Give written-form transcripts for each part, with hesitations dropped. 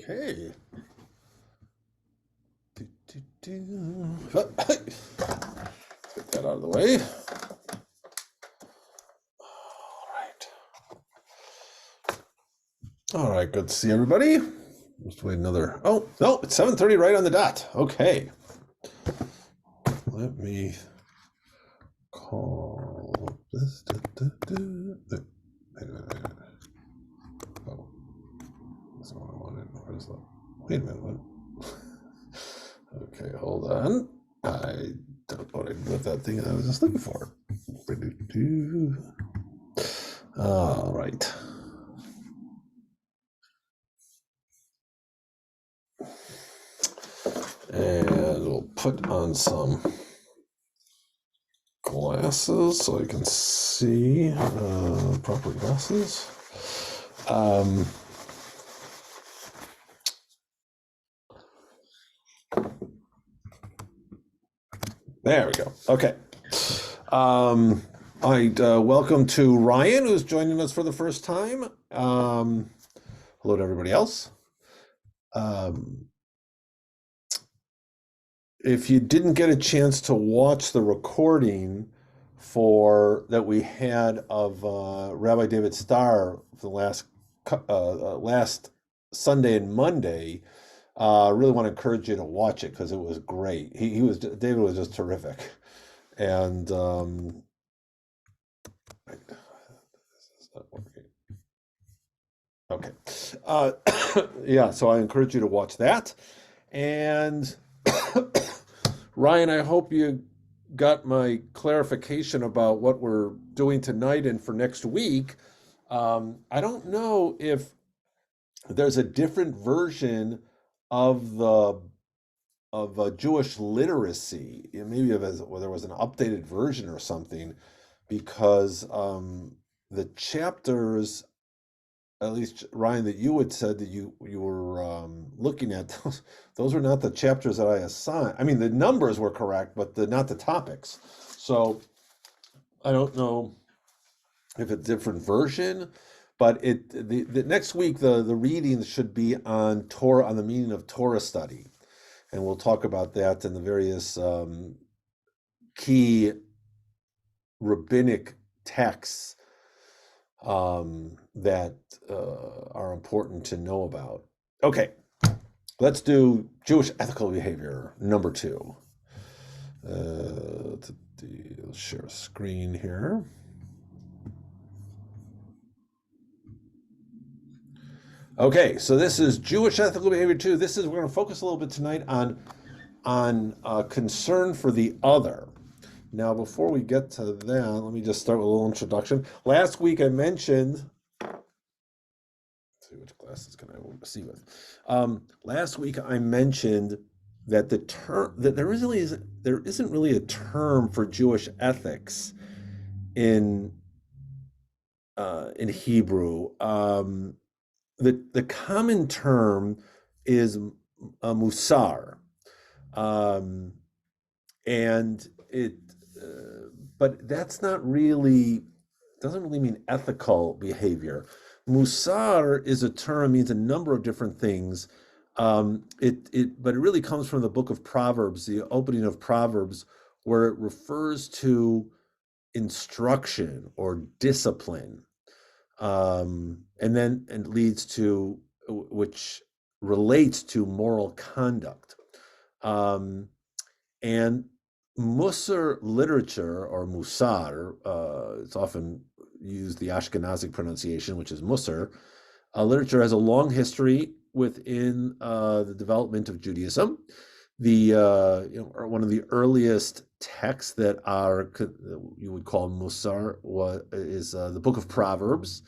Okay. Get that out of the way. All right, good to see everybody. Just wait another. Oh, no, it's 7:30 right on the dot. Okay. Let me call this. Oh, that's not what I wanted. Where's the. Wait a minute. What? Okay, hold on. I don't know what I did with that thing I was just looking for. All right. And we'll put on some glasses so I can see proper glasses. Um, there we go. Okay. Welcome to Ryan, who's joining us for the first time. Hello to everybody else. Um, if you didn't get a chance to watch the recording for that we had of Rabbi David Starr for the last Sunday and Monday, I really want to encourage you to watch it because it was great. David was just terrific, and this is not working. Okay, uh, yeah. So I encourage you to watch that, and Ryan, I hope you got my clarification about what we're doing tonight and for next week. I don't know if there's a different version of the of Jewish literacy. Maybe well, there was an updated version or something, because the chapters, at least Ryan, that you had said that you were looking at, those were not the chapters that I assigned. I mean, the numbers were correct, but not the topics. So I don't know if it's a different version, but the next week the readings should be on Torah, on the meaning of Torah study, and we'll talk about that and the various key rabbinic texts that are important to know about. Okay, let's do Jewish ethical behavior number 2. Let's share a screen here. Okay, so this is Jewish ethical behavior 2. We're going to focus a little bit tonight on concern for the other. Now, before we get to that, let me just start with a little introduction. Last week I mentioned, let's see which glasses can I see with. Last week I mentioned that there isn't really a term for Jewish ethics in Hebrew. The common term is musar, um, and it but that's not really, doesn't really mean ethical behavior. Musar is a term, means a number of different things. But it really comes from the book of Proverbs, the opening of Proverbs, where it refers to instruction or discipline, and leads to, which relates to moral conduct. And Musar literature, or Musar, it's often used the Ashkenazic pronunciation, which is Musar. Literature has a long history within the development of Judaism. One of the earliest texts that you would call Musar is the Book of Proverbs,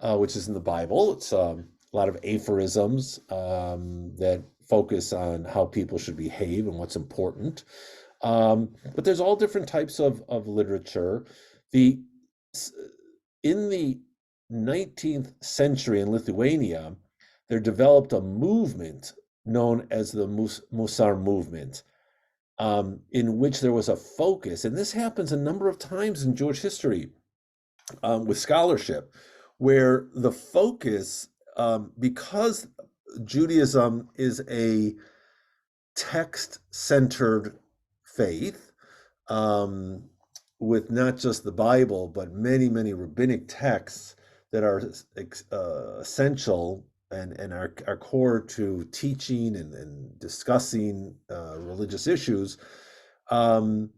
which is in the Bible. It's a lot of aphorisms that focus on how people should behave and what's important. But there's all different types of literature. The in the 19th century in Lithuania, there developed a movement known as the Musar movement, in which there was a focus, and this happens a number of times in Jewish history with scholarship, where the focus, because Judaism is a text-centered faith, um, with not just the Bible, but many, many rabbinic texts that are essential and are core to teaching and discussing religious issues. Um,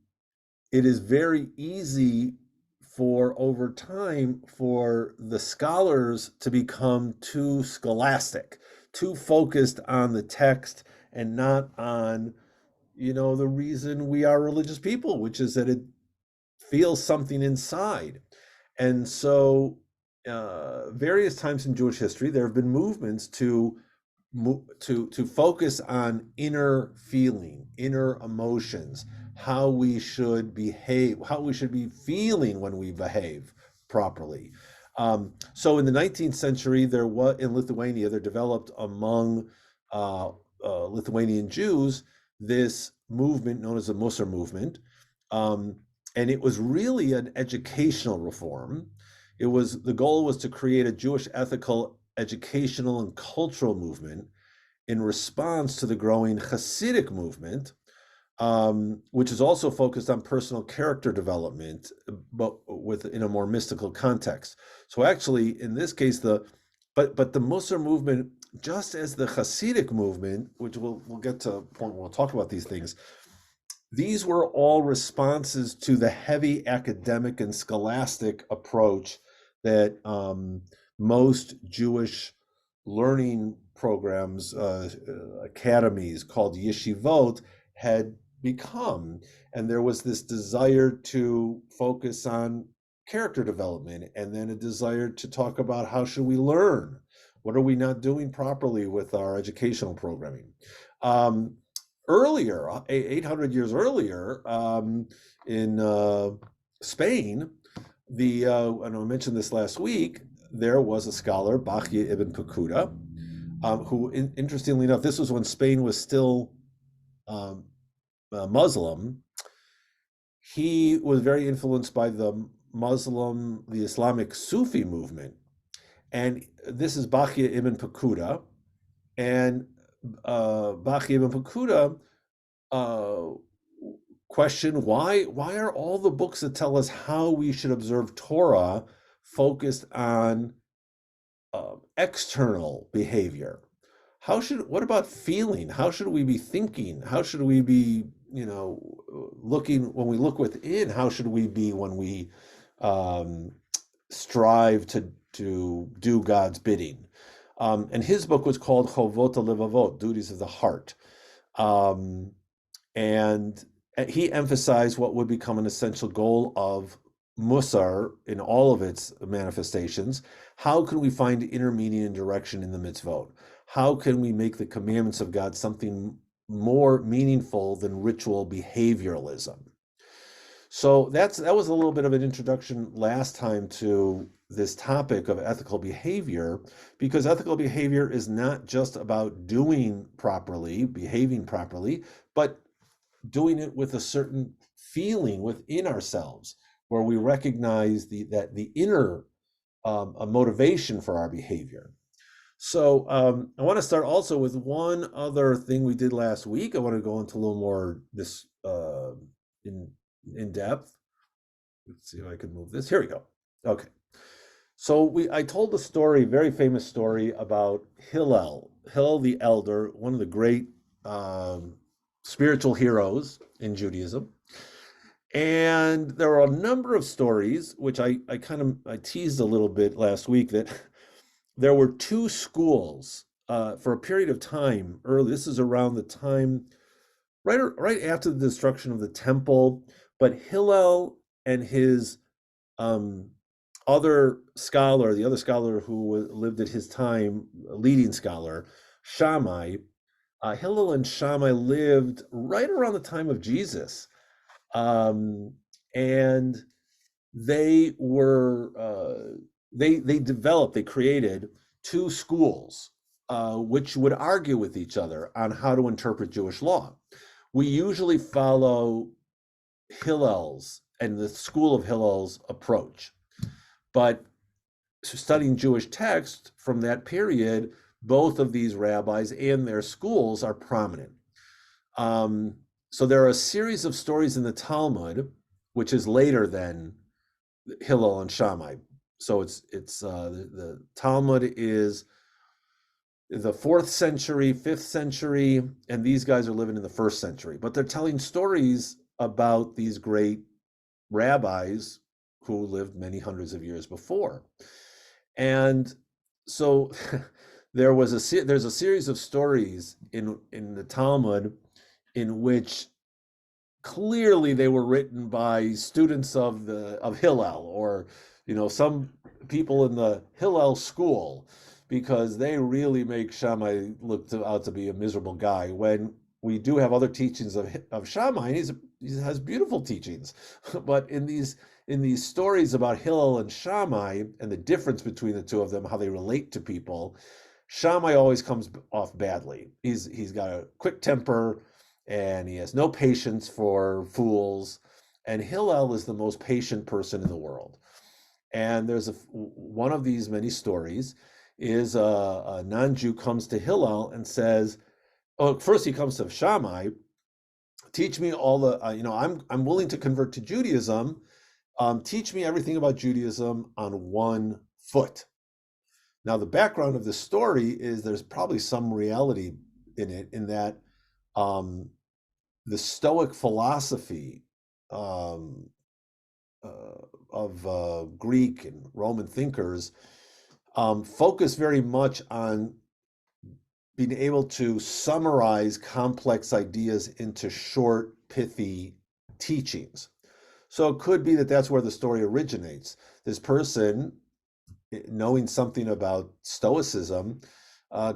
it is very easy for over time for the scholars to become too scholastic, too focused on the text and not on, the reason we are religious people, which is that it feels something inside. And so, various times in Jewish history, there have been movements to focus on inner feeling, inner emotions, how we should behave, how we should be feeling when we behave properly. So in the 19th century, there was in Lithuania, there developed among uh, Lithuanian Jews this movement known as the Musar movement, um, and it was really an educational reform. The goal was to create a Jewish ethical, educational, and cultural movement in response to the growing Hasidic movement, which is also focused on personal character development, but in a more mystical context. So actually, in this case, but the Musar movement, just as the Hasidic movement, which we'll get to a point where we'll talk about these things, these were all responses to the heavy academic and scholastic approach that most Jewish learning programs, academies called yeshivot, had become. And there was this desire to focus on character development, and then a desire to talk about how should we learn? What are we not doing properly with our educational programming? Um, Earlier, 800 years earlier, in Spain, and I mentioned this last week, there was a scholar, Bachya ibn Pakuda, who, interestingly enough, this was when Spain was still Muslim. He was very influenced by the Islamic Sufi movement. And this is Bachya ibn Pakuda. And Bachya ibn Pakuda uh, question why are all the books that tell us how we should observe Torah focused on external behavior? What about feeling? How should we be thinking? How should we be, looking when we look within? How should we be when we um, strive to do God's bidding? And his book was called Chovot HaLevavot, Duties of the Heart. Um, and he emphasized what would become an essential goal of Musar in all of its manifestations. How can we find inner meaning and direction in the mitzvot? How can we make the commandments of God something more meaningful than ritual behavioralism? So that was a little bit of an introduction last time to this topic of ethical behavior, because ethical behavior is not just about doing properly, behaving properly, but doing it with a certain feeling within ourselves, where we recognize the inner a motivation for our behavior. So I want to start also with one other thing we did last week. I want to go into a little more this in depth. Let's see if I can move this. Here we go. Okay. So I told the story, very famous story about Hillel the Elder, one of the great spiritual heroes in Judaism. And there are a number of stories, which I teased a little bit last week, that there were two schools for a period of time early. This is around the time, right after the destruction of the temple. But Hillel and his the other scholar who lived at his time, a leading scholar, Shammai, Hillel and Shammai lived right around the time of Jesus. And they were they created two schools which would argue with each other on how to interpret Jewish law. We usually follow Hillel's and the school of Hillel's approach, but studying Jewish text from that period, both of these rabbis and their schools are prominent. Um, so there are a series of stories in the Talmud, which is later than Hillel and Shammai. So the Talmud is the fourth century, fifth century, and these guys are living in the first century. But they're telling stories about these great rabbis who lived many hundreds of years before. And so there's a series of stories in the Talmud in which clearly they were written by students of Hillel, or some people in the Hillel school, because they really make Shammai out to be a miserable guy, when we do have other teachings of Shammai, and he has beautiful teachings. But in these stories about Hillel and Shammai and the difference between the two of them, how they relate to people, Shammai always comes off badly. He's got a quick temper, and he has no patience for fools. And Hillel is the most patient person in the world. And there's one of these many stories is a non-Jew comes to Hillel and says, oh, first he comes to Shammai, teach me all the, I'm willing to convert to Judaism. Teach me everything about Judaism on 1 foot. Now, the background of this story is there's probably some reality in it, in that the Stoic philosophy of Greek and Roman thinkers focus very much on being able to summarize complex ideas into short, pithy teachings. So it could be that that's where the story originates. This person, knowing something about Stoicism,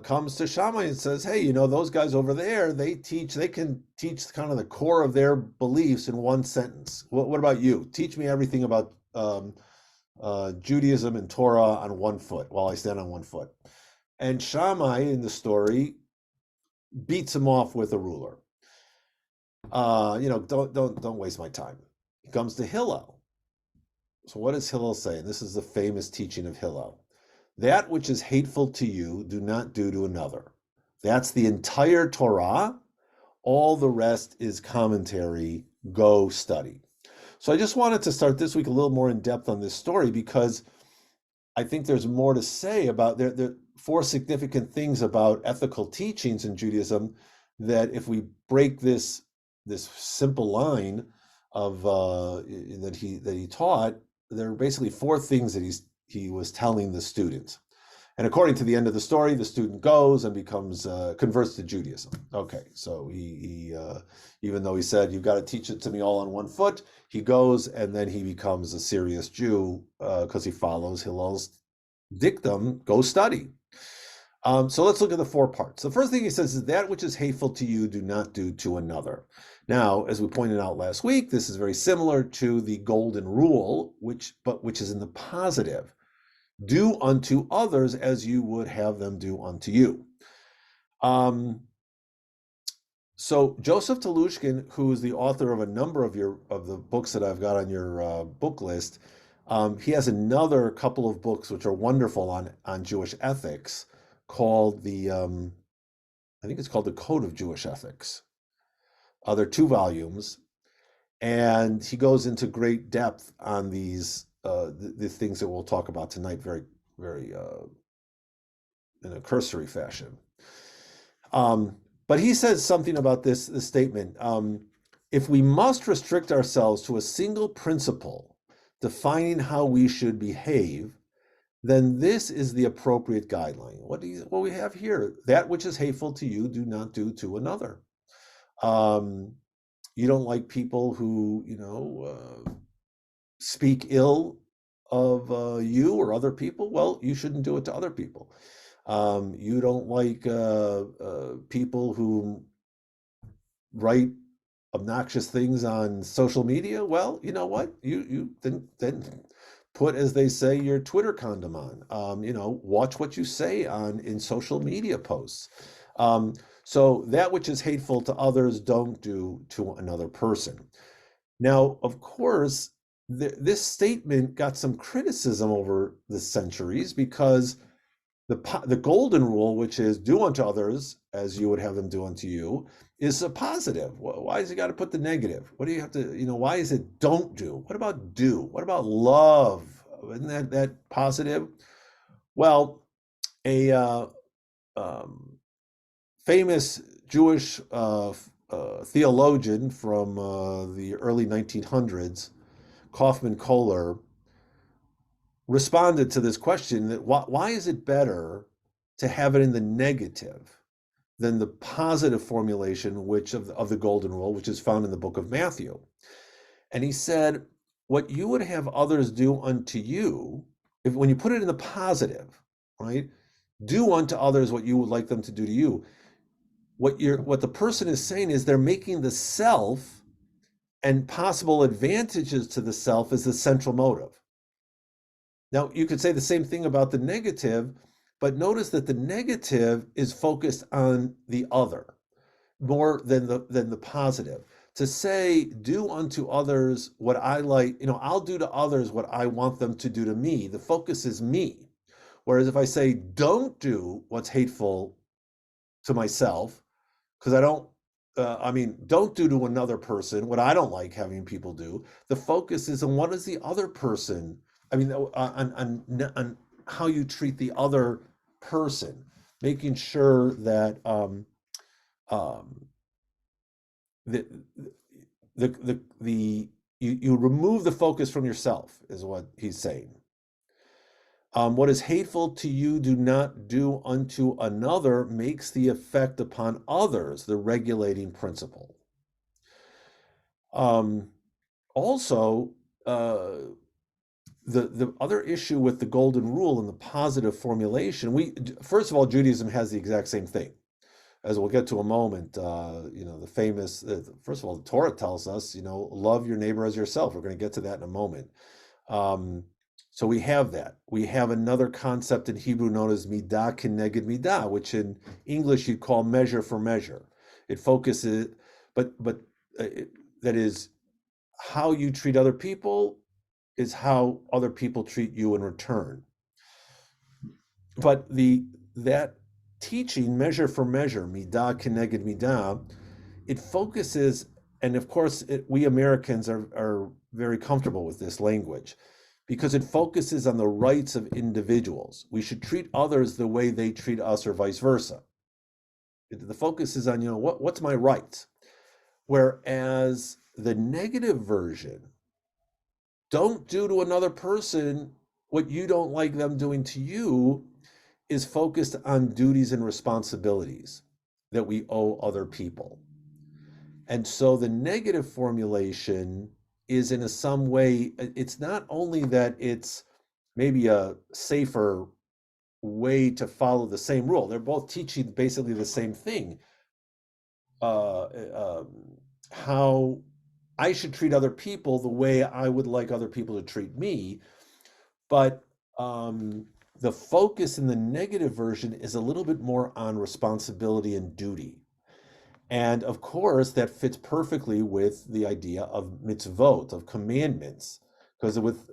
comes to Shammai and says, hey, those guys over there, they can teach kind of the core of their beliefs in 1 sentence. What about you? Teach me everything about Judaism and Torah on 1 foot, while I stand on 1 foot. And Shammai in the story beats him off with a ruler. Don't waste my time. He comes to Hillel. So what does Hillel say? And this is the famous teaching of Hillel. That which is hateful to you, do not do to another. That's the entire Torah. All the rest is commentary. Go study. So I just wanted to start this week a little more in depth on this story, because I think there's more to say about there are 4 significant things about ethical teachings in Judaism that, if we break this simple line of that he taught, there are basically 4 things that he was telling the students. And according to the end of the story, the student goes and becomes converts to Judaism. Okay, so he even though he said, you've got to teach it to me all on 1 foot, he goes and then he becomes a serious Jew because he follows Hillel's dictum, go study. So let's look at the 4 parts. The first thing he says is, that which is hateful to you, do not do to another. Now, as we pointed out last week, this is very similar to the golden rule, which is in the positive. Do unto others as you would have them do unto you. So Joseph Telushkin, who is the author of a number of the books that I've got on your book list, he has another couple of books which are wonderful on Jewish ethics, called I think it's called the Code of Jewish Ethics. They're 2 volumes, and he goes into great depth on these the things that we'll talk about tonight, very, very in a cursory fashion. But he says something about this statement. If we must restrict ourselves to a single principle defining how we should behave, then this is the appropriate guideline. What we have here? That which is hateful to you, do not do to another. You don't like people who, speak ill of you or other people. Well, you shouldn't do it to other people. You don't like people who write obnoxious things on social media. Well, you know what? You then put, as they say, your Twitter condom on. Watch what you say in social media posts. So that which is hateful to others, don't do to another person. Now, of course, this statement got some criticism over the centuries, because The golden rule, which is do unto others as you would have them do unto you, is a positive. Why does he got to put the negative? What do you have to, why is it don't do? What about do? What about love? Isn't that positive? Well, a um, famous Jewish theologian from the early 1900s, Kaufman Kohler, responded to this question that why is it better to have it in the negative than the positive formulation which of the golden rule, which is found in the book of Matthew? And he said, what you would have others do unto you, when you put it in the positive, right? Do unto others what you would like them to do to you. What the person is saying is they're making the self and possible advantages to the self as the central motive. Now, you could say the same thing about the negative, but notice that the negative is focused on the other more than the positive. To say, do unto others what I like, I'll do to others what I want them to do to me. The focus is me. Whereas if I say, don't do what's hateful to myself, because don't do to another person what I don't like having people do. The focus is on what is the other person, on how you treat the other person, making sure that the you remove the focus from yourself is what he's saying. What is hateful to you, do not do unto another, makes the effect upon others the regulating principle. Also, the other issue with the golden rule and the positive formulation, first of all, Judaism has the exact same thing. As we'll get to a moment, the famous, first of all, the Torah tells us, love your neighbor as yourself. We're going to get to that in a moment. So we have that. We have another concept in Hebrew known as midah keneged midah, which in English you'd call measure for measure. It focuses, but that is how you treat other people is how other people treat you in return. But that teaching, measure for measure, midah keneged midah, it focuses, and of course we Americans are very comfortable with this language, because it focuses on the rights of individuals. We should treat others the way they treat us or vice versa. The focus is on, what's my rights? Whereas the negative version, don't do to another person what you don't like them doing to you, is focused on duties and responsibilities that we owe other people. And so the negative formulation is in some way, it's not only that it's maybe a safer way to follow the same rule. They're both teaching basically the same thing. How I should treat other people the way I would like other people to treat me. But the focus in the negative version is a little bit more on responsibility and duty. And of course, that fits perfectly with the idea of mitzvot, of commandments, because with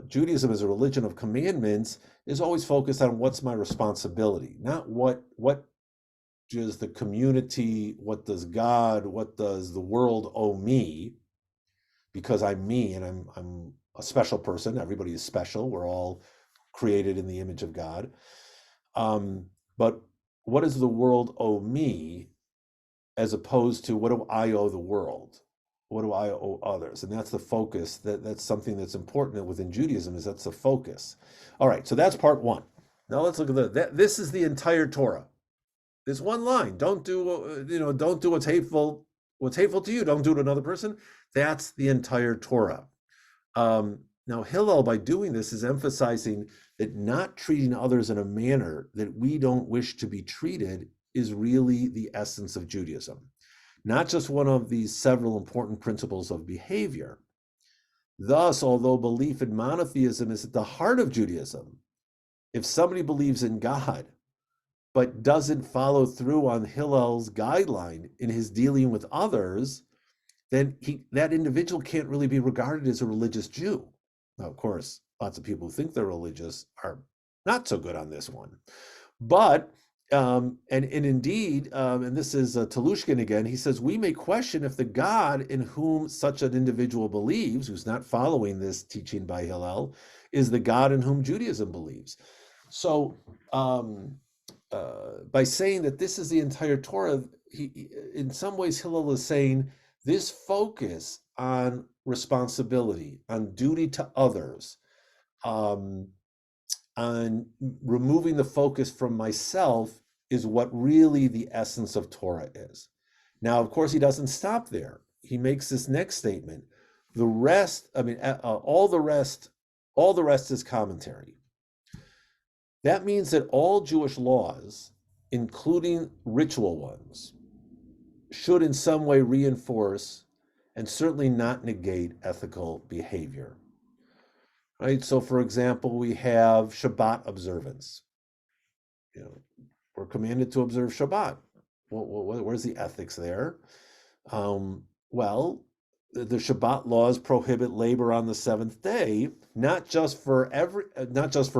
Judaism as a religion of commandments is always focused on what's my responsibility, not what does the community, what does God, what does the world owe me, because I'm me and I'm a special person. Everybody is special. We're all created in the image of God. But what does the world owe me, as opposed to what do I owe the world? What do I owe others? And that's the focus. That's something that's important within Judaism, is that's the focus. All right, so that's part one. Now let's look at that. This is the entire Torah. This one line: don't do don't do what's hateful. What's hateful to you, don't do to another person. That's the entire Torah. Now Hillel, by doing this, is emphasizing that not treating others in a manner that we don't wish to be treated is really the essence of Judaism, not just one of these several important principles of behavior. Thus, although belief in monotheism is at the heart of Judaism, if somebody believes in God but doesn't follow through on Hillel's guideline in his dealing with others, then that individual can't really be regarded as a religious Jew. Now, of course, lots of people who think they're religious are not so good on this one. But and indeed, and this is Telushkin again. He says we may question if the God in whom such an individual believes, who's not following this teaching by Hillel, is the God in whom Judaism believes. So, by saying that this is the entire Torah, in some ways, Hillel is saying this focus on responsibility, on duty to others, um, on removing the focus from myself is what really the essence of Torah is. Now, of course, he doesn't stop there. He makes this next statement. The rest, I mean, all the rest is commentary. That means that all Jewish laws, including ritual ones, should in some way reinforce and certainly not negate ethical behavior. Right? So, for example, we have Shabbat observance. You know, we're commanded to observe Shabbat. Where's the ethics there? Well, the Shabbat laws prohibit labor on the seventh day, not just for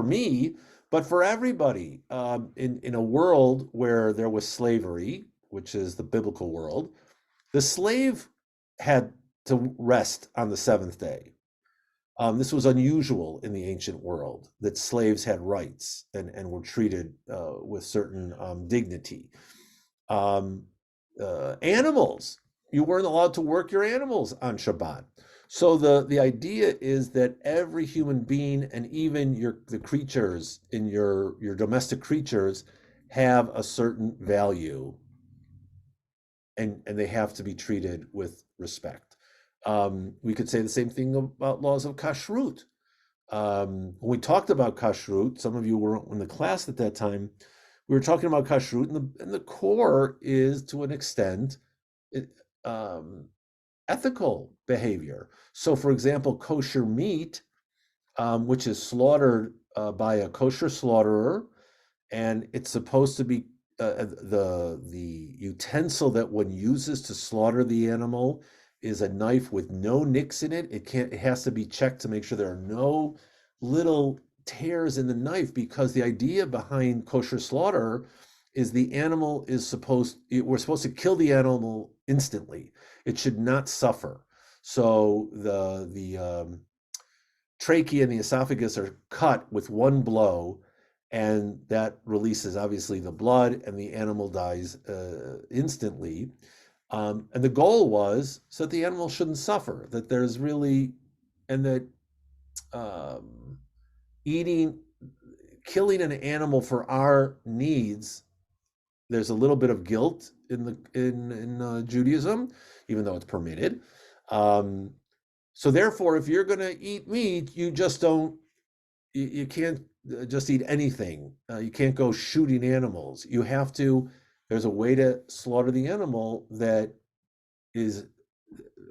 me, but for everybody. In a world where there was slavery, which is the biblical world, the slave had to rest on the seventh day. This was unusual in the ancient world, that slaves had rights and were treated with certain dignity. Animals, you weren't allowed to work your animals on Shabbat. So the idea is that every human being, and even the creatures in your domestic creatures, have a certain value, and they have to be treated with respect. We could say the same thing about laws of kashrut. When we talked about kashrut, some of you were in the class at that time. We were talking about kashrut, and the core is, to an extent, ethical behavior. So, for example, kosher meat, which is slaughtered by a kosher slaughterer, and it's supposed to be the utensil that one uses to slaughter the animal is a knife with no nicks in it. It has to be checked to make sure there are no little tears in the knife, because the idea behind kosher slaughter is we're supposed to kill the animal instantly. It should not suffer. So the trachea and the esophagus are cut with one blow, and that releases obviously the blood, and the animal dies instantly. And the goal was so that the animal shouldn't suffer, that there's really, and that killing an animal for our needs, there's a little bit of guilt in Judaism, even though it's permitted. So therefore, if you're going to eat meat, you can't just eat anything. You can't go shooting animals. There's a way to slaughter the animal that is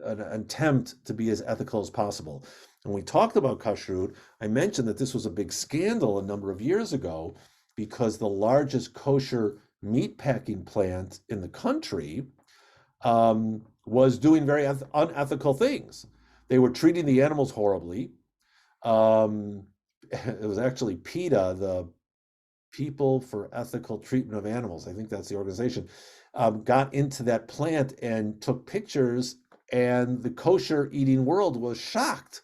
an attempt to be as ethical as possible. When we talked about kashrut, I mentioned that this was a big scandal a number of years ago, because the largest kosher meat packing plant in the country was doing very unethical things. They were treating the animals horribly. It was actually PETA, the People for Ethical Treatment of Animals, I think that's the organization, got into that plant and took pictures, and the kosher eating world was shocked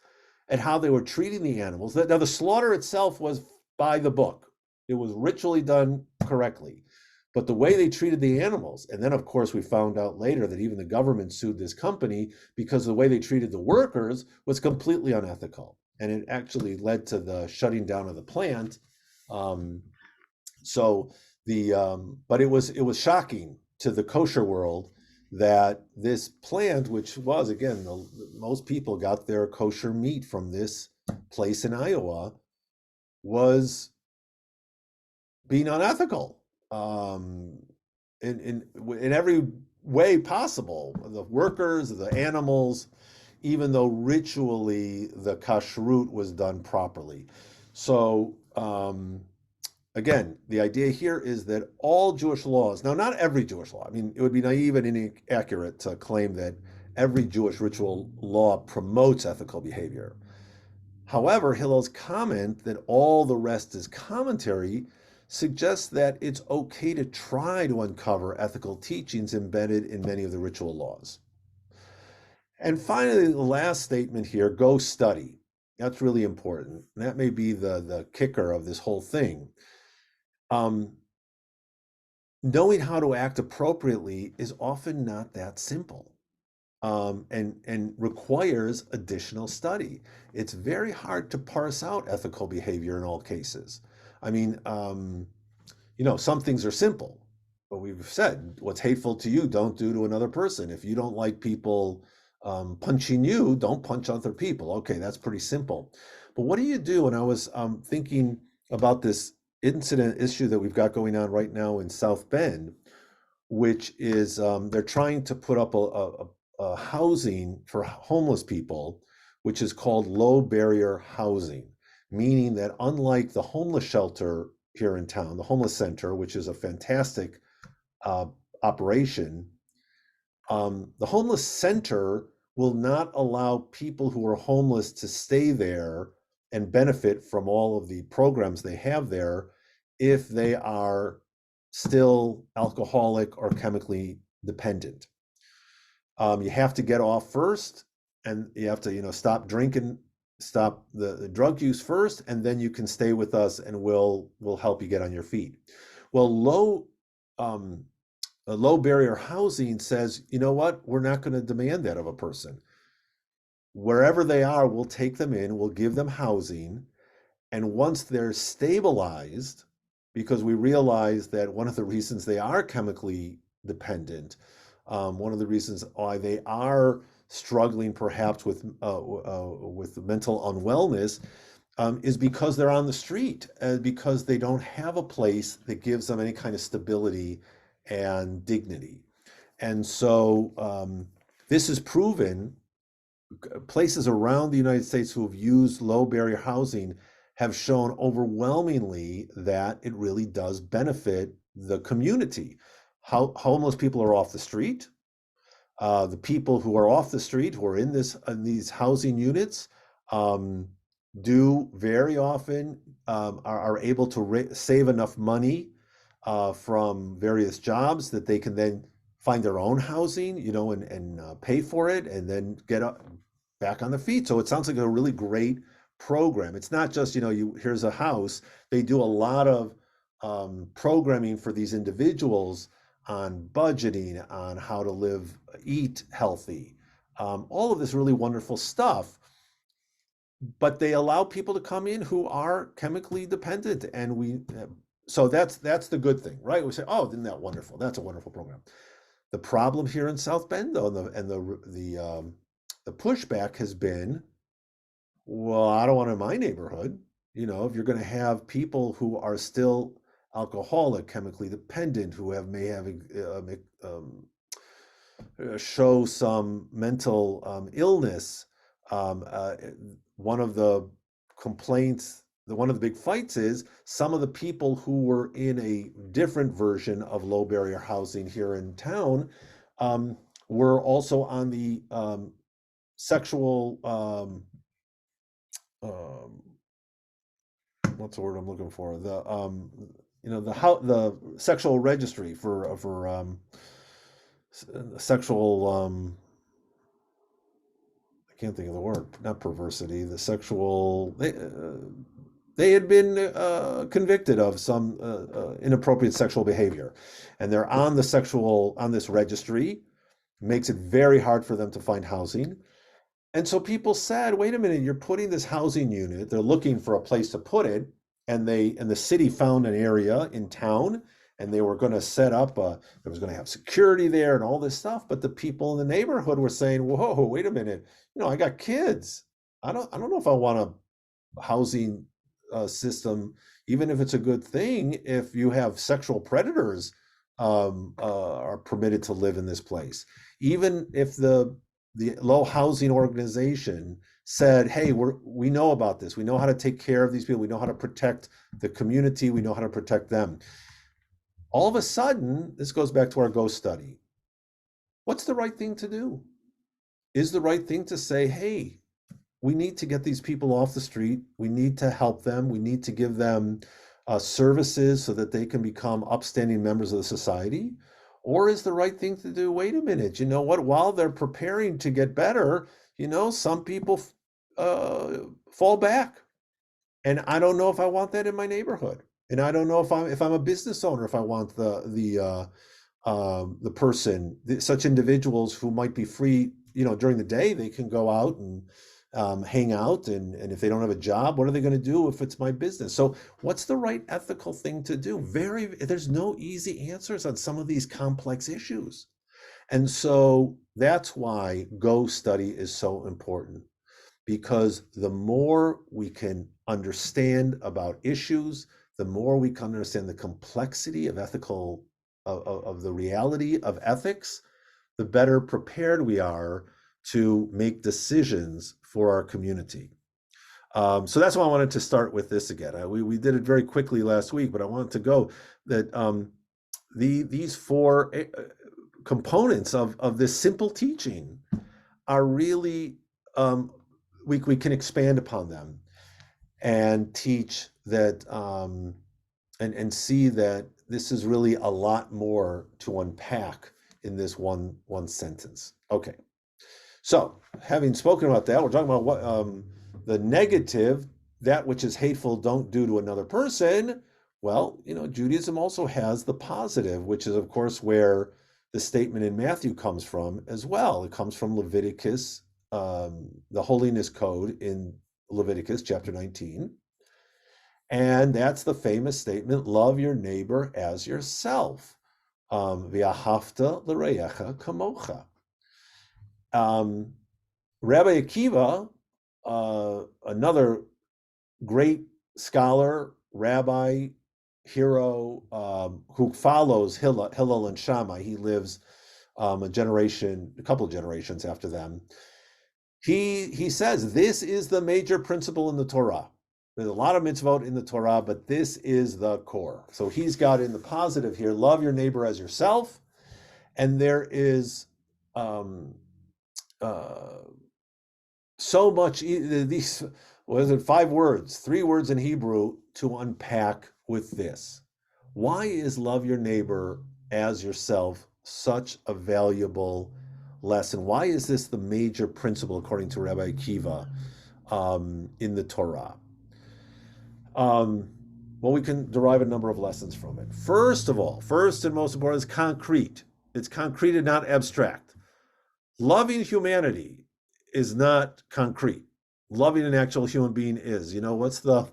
at how they were treating the animals. Now, the slaughter itself was by the book. It was ritually done correctly. But the way they treated the animals, and then of course we found out later that even the government sued this company because the way they treated the workers was completely unethical. And it actually led to the shutting down of the plant. But it was shocking to the kosher world that this plant, which was, again, most people got their kosher meat from this place in Iowa, was being unethical in every way possible. The workers, the animals, even though ritually the kashrut was done properly. So again, the idea here is that all Jewish laws, now not every Jewish law, I mean, it would be naive and inaccurate to claim that every Jewish ritual law promotes ethical behavior. However, Hillel's comment that all the rest is commentary suggests that it's okay to try to uncover ethical teachings embedded in many of the ritual laws. And finally, the last statement here, go study. That's really important. And that may be the kicker of this whole thing. Um, Knowing how to act appropriately is often not that simple, and requires additional study. It's very hard to parse out ethical behavior in all cases. I mean, some things are simple, but we've said what's hateful to you, don't do to another person. If you don't like people punching you, don't punch other people. Okay, that's pretty simple. But what do you do? And I was thinking about this incident issue that we've got going on right now in South Bend, which is they're trying to put up a housing for homeless people, which is called low barrier housing, meaning that unlike the homeless shelter here in town, the homeless center, which is a fantastic uh, operation, the homeless center will not allow people who are homeless to stay there and benefit from all of the programs they have there if they are still alcoholic or chemically dependent. You have to get off first, and you have to, stop drinking, stop the drug use first, and then you can stay with us, and we'll help you get on your feet. Well, um, low barrier housing says, you know what? We're not going to demand that of a person. Wherever they are, we'll take them in, we'll give them housing, and once they're stabilized, because we realize that one of the reasons they are chemically dependent, one of the reasons why they are struggling perhaps with mental unwellness, is because they're on the street, because they don't have a place that gives them any kind of stability and dignity. And so this is proven. Places around the United States who have used low barrier housing have shown overwhelmingly that it really does benefit the community. How homeless people are off the street. The people who are off the street, who are in these housing units, um, do very often are able to save enough money from various jobs that they can then find their own housing, and pay for it, and then get up back on the feet. So it sounds like a really great program. It's not just, here's a house. They do a lot of programming for these individuals on budgeting, on how to live, eat healthy, all of this really wonderful stuff. But they allow people to come in who are chemically dependent, and so that's the good thing, right? We say, oh, isn't that wonderful? That's a wonderful program. The problem here in South Bend, though, the pushback has been, well, I don't want it in my neighborhood. If you're going to have people who are still alcoholic, chemically dependent, who may have show some mental illness, um, uh, one of the complaints, one of the big fights is some of the people who were in a different version of low barrier housing here in town um, were also on the sexual um, what's the word I'm looking for? The sexual registry for sexual I can't think of the word, not perversity, the sexual they had been convicted of some inappropriate sexual behavior, and they're on this registry. Makes it very hard for them to find housing. And so people said, wait a minute, you're putting this housing unit, they're looking for a place to put it, and the city found an area in town, and they were going to set up there was going to have security there and all this stuff, but the people in the neighborhood were saying, whoa, wait a minute, I got kids. I don't know if I want a housing system, even if it's a good thing, if you have sexual predators are permitted to live in this place. Even if the low housing organization said, hey, we know about this. We know how to take care of these people. We know how to protect the community. We know how to protect them. All of a sudden, this goes back to our ghost study. What's the right thing to do? Is the right thing to say, hey, we need to get these people off the street. We need to help them. We need to give them services so that they can become upstanding members of the society? Or is the right thing to do, wait a minute, you know what? While they're preparing to get better, some people uh, fall back. And I don't know if I want that in my neighborhood. And I don't know if I'm a business owner, if I want the person, such individuals who might be free, during the day, they can go out and hang out. And if they don't have a job, what are they going to do if it's my business? So what's the right ethical thing to do? There's no easy answers on some of these complex issues. And so that's why Go study is so important, because the more we can understand about issues, the more we can understand the complexity of ethical of the reality of ethics, the better prepared we are to make decisions for our community. So that's why I wanted to start with this again. We did it very quickly last week, but I wanted to go that these four components of this simple teaching are really we can expand upon them and teach that and see that this is really a lot more to unpack in this one sentence. Okay, so having spoken about that, we're talking about what the negative, that which is hateful, don't do to another person. Well, Judaism also has the positive, which is of course where the statement in Matthew comes from as well. It comes from Leviticus, the holiness code in Leviticus chapter 19. And that's the famous statement, love your neighbor as yourself. V'ahavta l'reyecha kamocha. Rabbi Akiva, another great scholar, rabbi, hero, who follows Hillel and Shammai. He lives a couple of generations after them. He says this is the major principle in the Torah. There's a lot of mitzvot in the Torah, but this is the core. So he's got in the positive here, love your neighbor as yourself. And there is so much, these, was it 5 words, 3 words in Hebrew to unpack with this. Why is love your neighbor as yourself such a valuable lesson? Why is this the major principle, according to Rabbi Akiva, in the Torah? Well, we can derive a number of lessons from it. First of all, first and most important is concrete. It's concrete and not abstract. Loving humanity is not concrete. Loving an actual human being is. What's the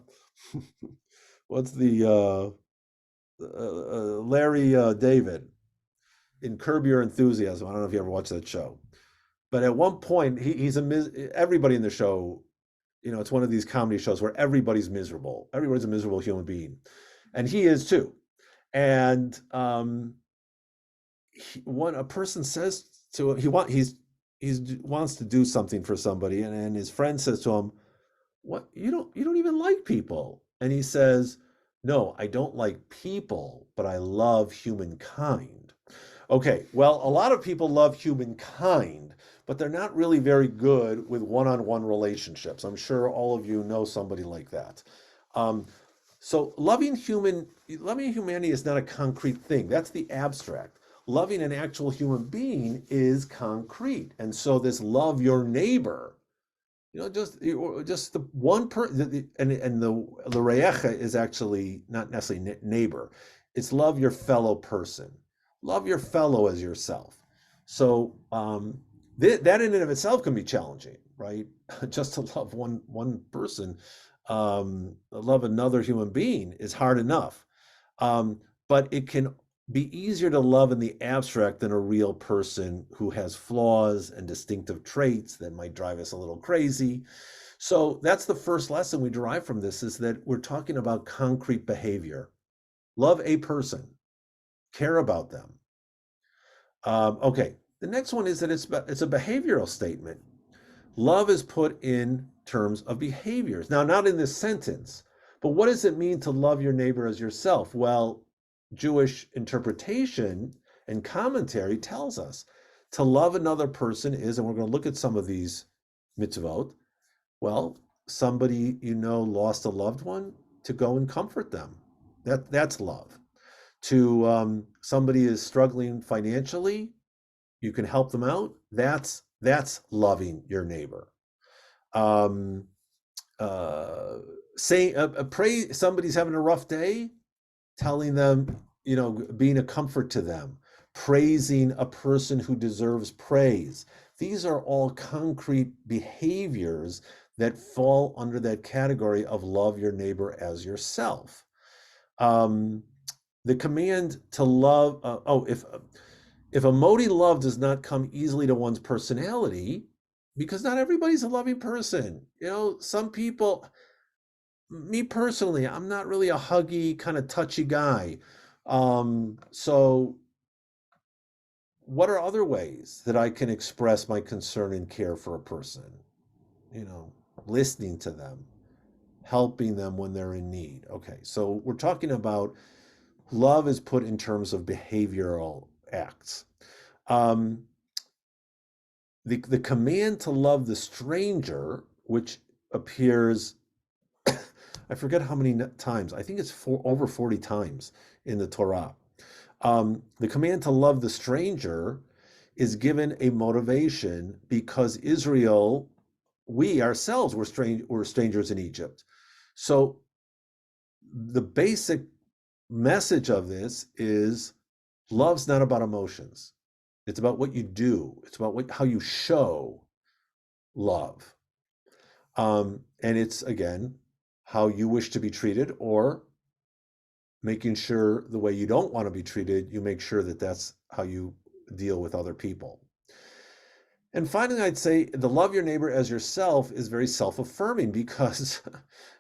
Larry David in Curb Your Enthusiasm? I don't know if you ever watched that show, but at one point everybody in the show, it's one of these comedy shows where everybody's miserable. Everybody's a miserable human being, and he is too. And a person says to him, he wants to do something for somebody, and his friend says to him, "What, you don't even like people?" And he says, "No, I don't like people, but I love humankind." Okay, well, a lot of people love humankind, but they're not really very good with one-on-one relationships. I'm sure all of you know somebody like that. So loving humanity is not a concrete thing. That's the abstract. Loving an actual human being is concrete. And so this love your neighbor, just the one person, and the reyecha is actually not necessarily neighbor. It's love your fellow person. Love your fellow as yourself. So that in and of itself can be challenging, right? Just to love one person, love another human being is hard enough. But it can be easier to love in the abstract than a real person who has flaws and distinctive traits that might drive us a little crazy. So that's the first lesson we derive from this, is that we're talking about concrete behavior. Love a person. Care about them. Okay, the next one is that it's a behavioral statement. Love is put in terms of behaviors. Now, not in this sentence, but what does it mean to love your neighbor as yourself? Well, Jewish interpretation and commentary tells us to love another person is, and we're going to look at some of these mitzvot, Well, somebody lost a loved one, to go and comfort them. That's love. To somebody is struggling financially, you can help them out. That's loving your neighbor. Um, say pray somebody's having a rough day, telling them, being a comfort to them, praising a person who deserves praise. These are all concrete behaviors that fall under that category of love your neighbor as yourself. Um, the command to love, if a Modi love does not come easily to one's personality, because not everybody's a loving person. Some people, me personally, I'm not really a huggy, kind of touchy guy. So what are other ways that I can express my concern and care for a person? You know, Listening to them, helping them when they're in need. Okay, so we're talking about love is put in terms of behavioral acts. Um, the command to love the stranger, which appears, I forget how many times, I think it's over 40 times in the Torah. The command to love the stranger is given a motivation because Israel, we ourselves were strangers in Egypt. So the basic message of this is love's not about emotions. It's about what you do. It's about how you show love. And it's, again, how you wish to be treated, or making sure the way you don't want to be treated, you make sure that that's how you deal with other people. And finally, I'd say the love your neighbor as yourself is very self-affirming, because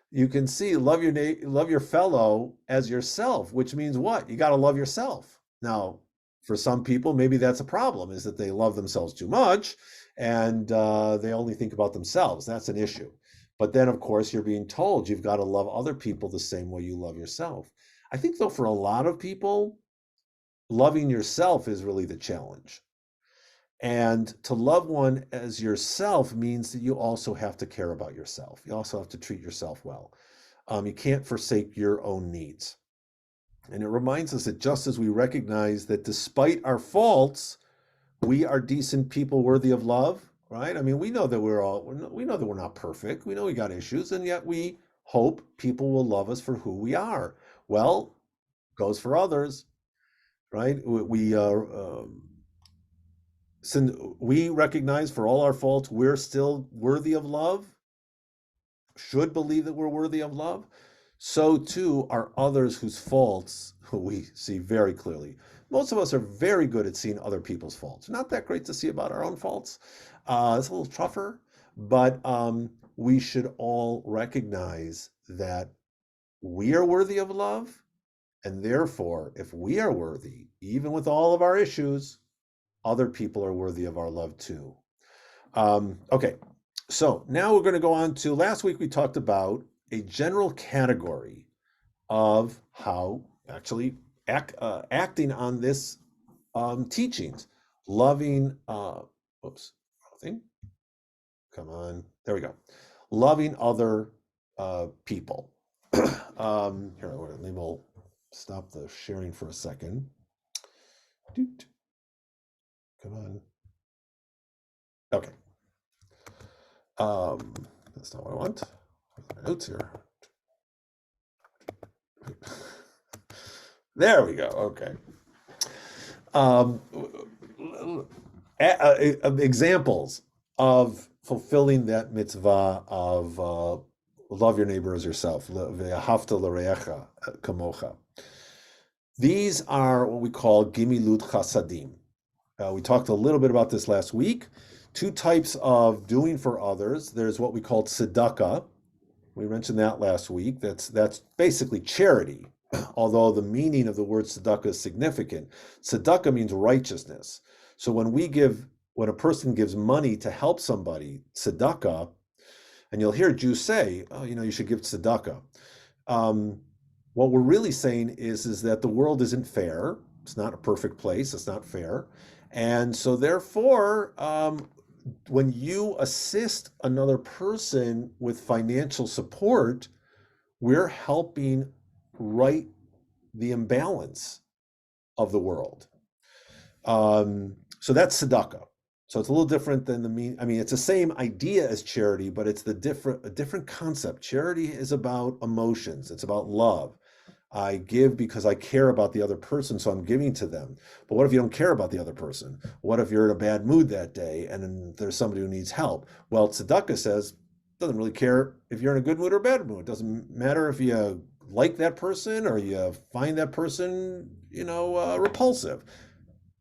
you can see love your fellow as yourself, which means what? You got to love yourself. Now, for some people, maybe that's a problem, is that they love themselves too much and they only think about themselves. That's an issue. But then, of course, you're being told you've got to love other people the same way you love yourself. I think, though, for a lot of people, loving yourself is really the challenge. And to love one as yourself means that you also have to care about yourself. You also have to treat yourself well. You can't forsake your own needs. And it reminds us that just as we recognize that despite our faults, we are decent people worthy of love, right? I mean, we know that we know that we're not perfect. We know we got issues, and yet we hope people will love us for who we are. Well, goes for others, right? Since we recognize for all our faults, we're still worthy of love, should believe that we're worthy of love, so too are others whose faults we see very clearly. Most of us are very good at seeing other people's faults. Not that great to see about our own faults. It's a little tougher, but we should all recognize that we are worthy of love, and therefore, if we are worthy, even with all of our issues, other people are worthy of our love too. Okay, so now we're going to go on to, last week we talked about a general category of how actually acting on this teachings, loving, oops, thing, come on, there we go, loving other people. Here, let me stop the sharing for a second. Come on. Okay. That's not what I want. My notes here. There we go. Okay. Examples of fulfilling that mitzvah of love your neighbor as yourself. Ve'ahavta l'reacha kamocha. These are what we call gimilut chasadim. We talked a little bit about this last week. Two types of doing for others. There's what we call tzedakah. We mentioned that last week. That's basically charity, although the meaning of the word tzedakah is significant. Tzedakah means righteousness. So when a person gives money to help somebody, tzedakah, and you'll hear Jews say, oh, you should give tzedakah. What we're really saying is that the world isn't fair. It's not a perfect place. It's not fair. And so therefore, when you assist another person with financial support, we're helping right the imbalance of the world. So that's tzedakah. So it's a little different than I mean, it's the same idea as charity, but it's a different concept. Charity is about emotions. It's about love. I give because I care about the other person, so I'm giving to them. But what if you don't care about the other person? What if you're in a bad mood that day and there's somebody who needs help? Well, tzedakah says, doesn't really care if you're in a good mood or a bad mood. It doesn't matter if you like that person or you find that person, repulsive.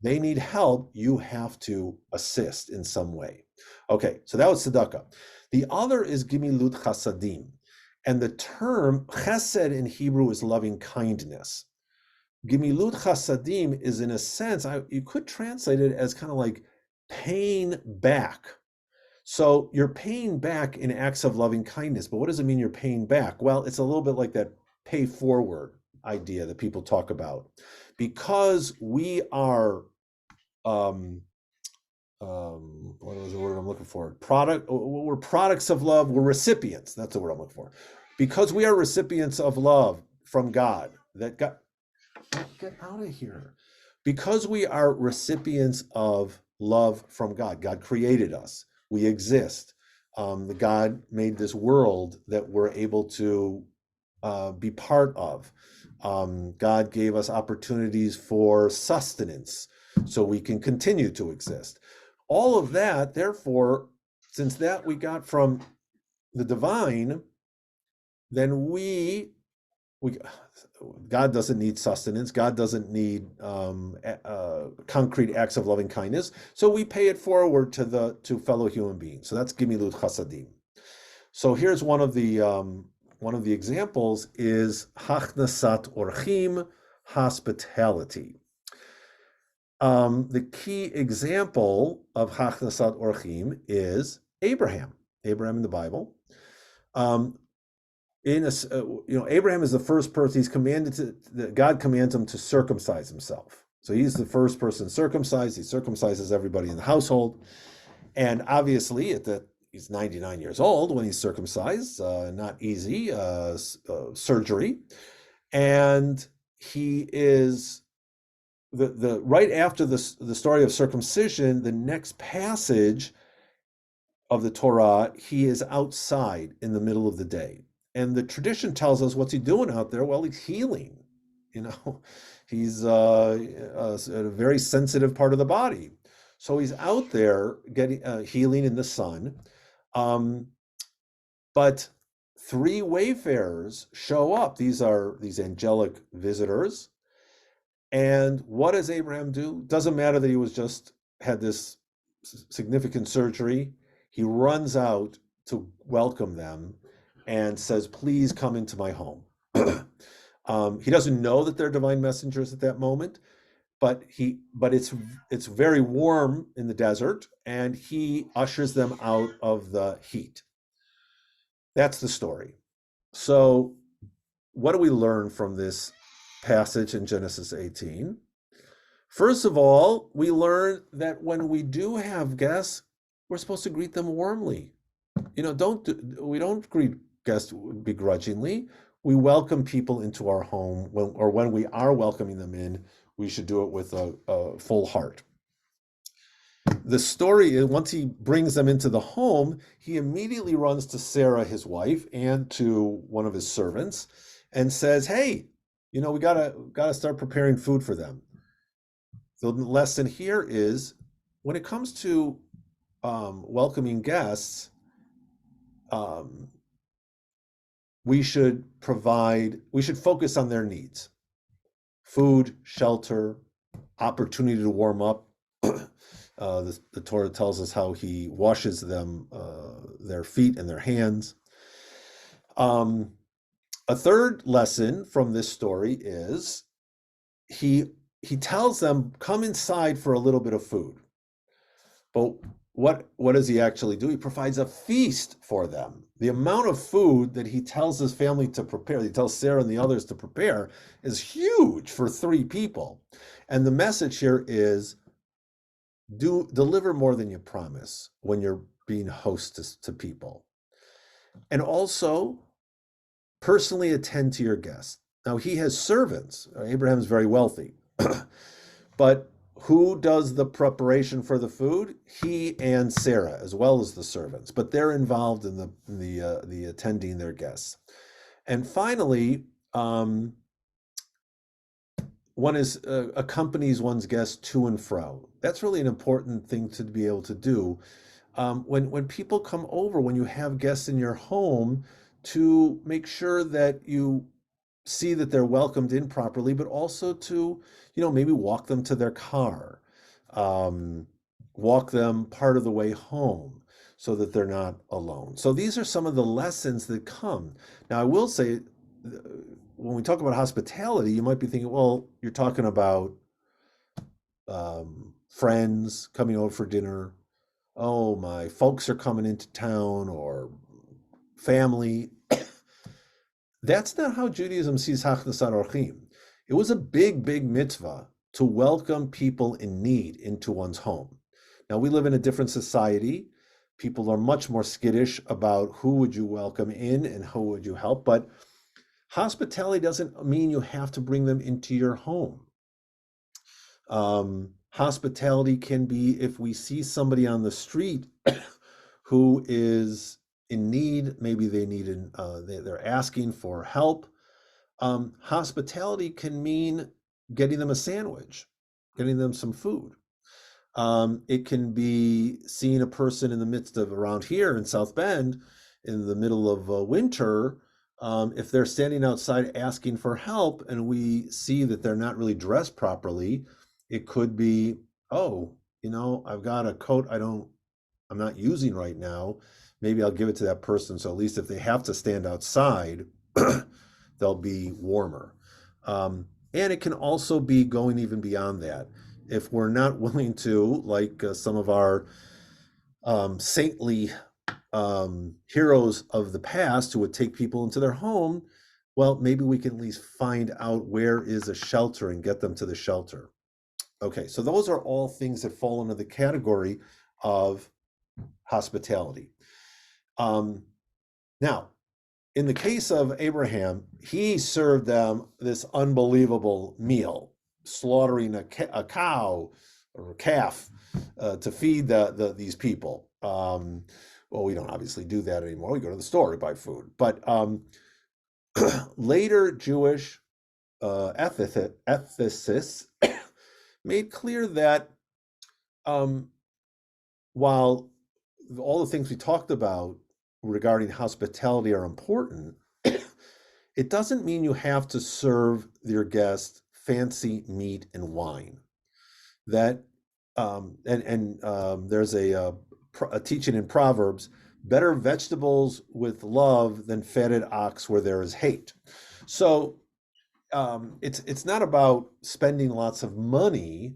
They need help. You have to assist in some way. Okay, so that was tzedakah. The other is gimilut chasadim. And the term chesed in Hebrew is loving kindness. Gimilut chasadim is, in a sense, you could translate it as kind of like paying back. So you're paying back in acts of loving kindness. But what does it mean you're paying back? Well, it's a little bit like that pay forward idea that people talk about. Because we are, what was the word I'm looking for? We're products of love. We're recipients. That's the word I'm looking for. Because we are recipients of love from God, get out of here. Because we are recipients of love from God. God created us. We exist. The God made this world that we're able to be part of. God gave us opportunities for sustenance so we can continue to exist. All of that, therefore, since that we got from the divine, then God doesn't need sustenance. God doesn't need concrete acts of loving kindness. So we pay it forward to fellow human beings. So that's gimilut chasadim. So here's one of the examples is hachnasat orchim, hospitality. The key example of hachnasat orchim is Abraham in the Bible. Abraham is the first person. He's God commands him to circumcise himself. So he's the first person circumcised. He circumcises everybody in the household. And obviously he's 99 years old when he's circumcised, not easy, surgery. And he is right after the story of circumcision, the next passage of the Torah, he is outside in the middle of the day. And the tradition tells us, what's he doing out there? Well, he's healing. He's a very sensitive part of the body. So he's out there getting healing in the sun. But 3 wayfarers show up. These are these angelic visitors. And what does Abraham do? Doesn't matter that he had this significant surgery. He runs out to welcome them and says, please come into my home. He doesn't know that they're divine messengers at that moment, but it's very warm in the desert, and he ushers them out of the heat. That's the story. So what do we learn from this passage in Genesis 18? First of all, we learn that when we do have guests, we're supposed to greet them warmly. We don't greet guests begrudgingly. We welcome people into our home, when we are welcoming them in, we should do it with a full heart. The story is, once he brings them into the home, he immediately runs to Sarah, his wife, and to one of his servants, and says, "Hey, we gotta start preparing food for them." The lesson here is, when it comes to welcoming guests, we should focus on their needs: food, shelter, opportunity to warm up. The Torah tells us how he washes them, their feet and their hands. A third lesson from this story is he tells them, come inside for a little bit of food. But what does he actually do? He provides a feast for them. The amount of food that he tells his family to prepare, he tells Sarah and the others to prepare, is huge for 3 people. And the message here is, deliver more than you promise when you're being hostess to people. And also personally attend to your guests. Now he has servants. Abraham's very wealthy. But who does the preparation for the food? He and Sarah, as well as the servants. But they're involved in the attending their guests. And finally, one is accompanies one's guests to and fro. That's really an important thing to be able to do. When people come over, when you have guests in your home, to make sure that you see that they're welcomed in properly, but also to, maybe walk them to their car, um, walk them part of the way home so that they're not alone. So these are some of the lessons that come. Now, I will say, when we talk about hospitality, you might be thinking, well, you're talking about friends coming over for dinner. Oh, my folks are coming into town, or family. That's not how Judaism sees Hachnasat Orchim. It was a big, big mitzvah to welcome people in need into one's home. Now, we live in a different society. People are much more skittish about who would you welcome in and who would you help. But hospitality doesn't mean you have to bring them into your home. Hospitality can be if we see somebody on the street who is in need, maybe they're asking for help. Hospitality can mean getting them a sandwich, getting them some food. It can be seeing a person in the midst of, around here in South Bend, in the middle of winter, if they're standing outside asking for help and we see that they're not really dressed properly, it could be, oh, I've got a coat I'm not using right now. Maybe I'll give it to that person. So at least if they have to stand outside, they'll be warmer. And it can also be going even beyond that. If we're not willing to, like some of our saintly heroes of the past who would take people into their home, well, maybe we can at least find out where is a shelter and get them to the shelter. Okay, so those are all things that fall into the category of hospitality. Now, in the case of Abraham, he served them this unbelievable meal, slaughtering a cow or a calf to feed these people. Well, we don't obviously do that anymore. We go to the store to buy food. But later Jewish ethicists made clear that while all the things we talked about regarding hospitality are important, it doesn't mean you have to serve your guests fancy meat and wine. That there's a teaching in Proverbs: better vegetables with love than fatted ox where there is hate. So it's not about spending lots of money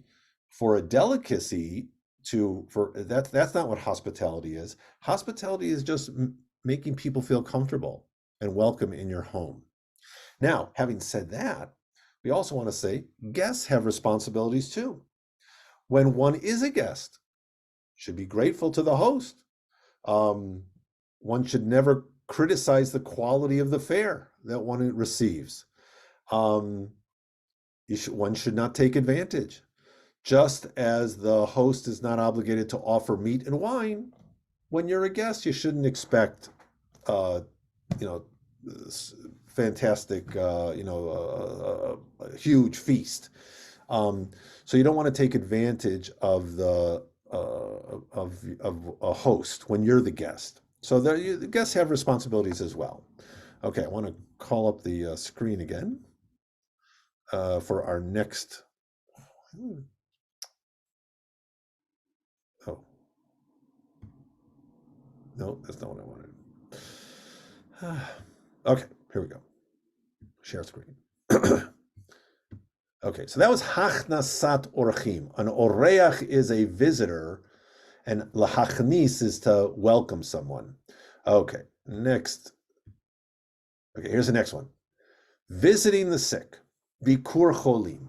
for a delicacy. That's not what hospitality is. Hospitality is just making people feel comfortable and welcome in your home. Now, having said that, we also want to say guests have responsibilities too. When one is a guest, should be grateful to the host. One should never criticize the quality of the fare that one receives. One should not take advantage. Just as the host is not obligated to offer meat and wine, when you're a guest, you shouldn't expect, fantastic, a huge feast. So you don't want to take advantage of the of a host when you're the guest. So the guests have responsibilities as well. Okay, I want to call up the screen again for our next. Oh, no, that's not what I wanted. Okay, here we go. Share screen. Okay, so that was Hachnasat Orchim. An Oreach is a visitor, and Lahachnis is to welcome someone. Okay, next. Okay, here's the next one. Visiting the sick. Bikur Cholim.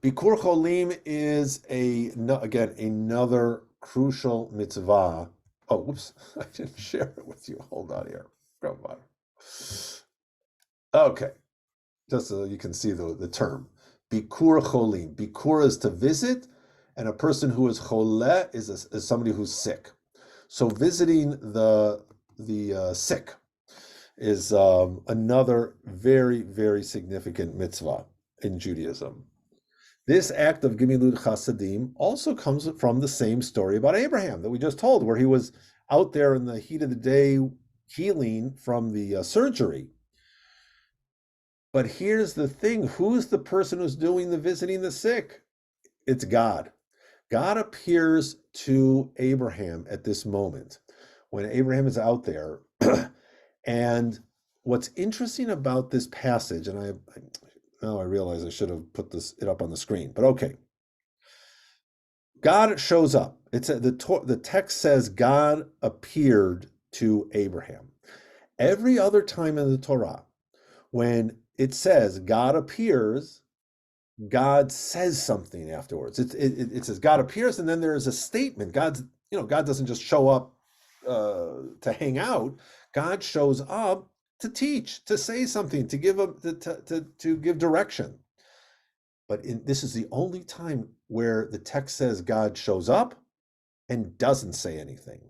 Bikur Cholim is again another crucial mitzvah. Oh, whoops! I didn't share it with you. Hold on here. Come on. Okay, just so you can see the term. Bikur Cholim. Bikur is to visit, and a person who is choleh is somebody who's sick. So visiting the sick is another very, very significant mitzvah in Judaism. This act of Gimilut Chasadim also comes from the same story about Abraham that we just told, where he was out there in the heat of the day healing from the surgery. But here's the thing, who's the person who's doing the visiting the sick? It's God. God appears to Abraham at this moment when Abraham is out there. And what's interesting about this passage, and I realize I should have put it up on the screen, but okay. God shows up. The text says God appeared to Abraham. Every other time in the Torah, when it says God appears, God says something afterwards. It says God appears, and then there is a statement. God doesn't just show up to hang out. God shows up to teach, to say something, to give direction. But this is the only time where the text says God shows up and doesn't say anything.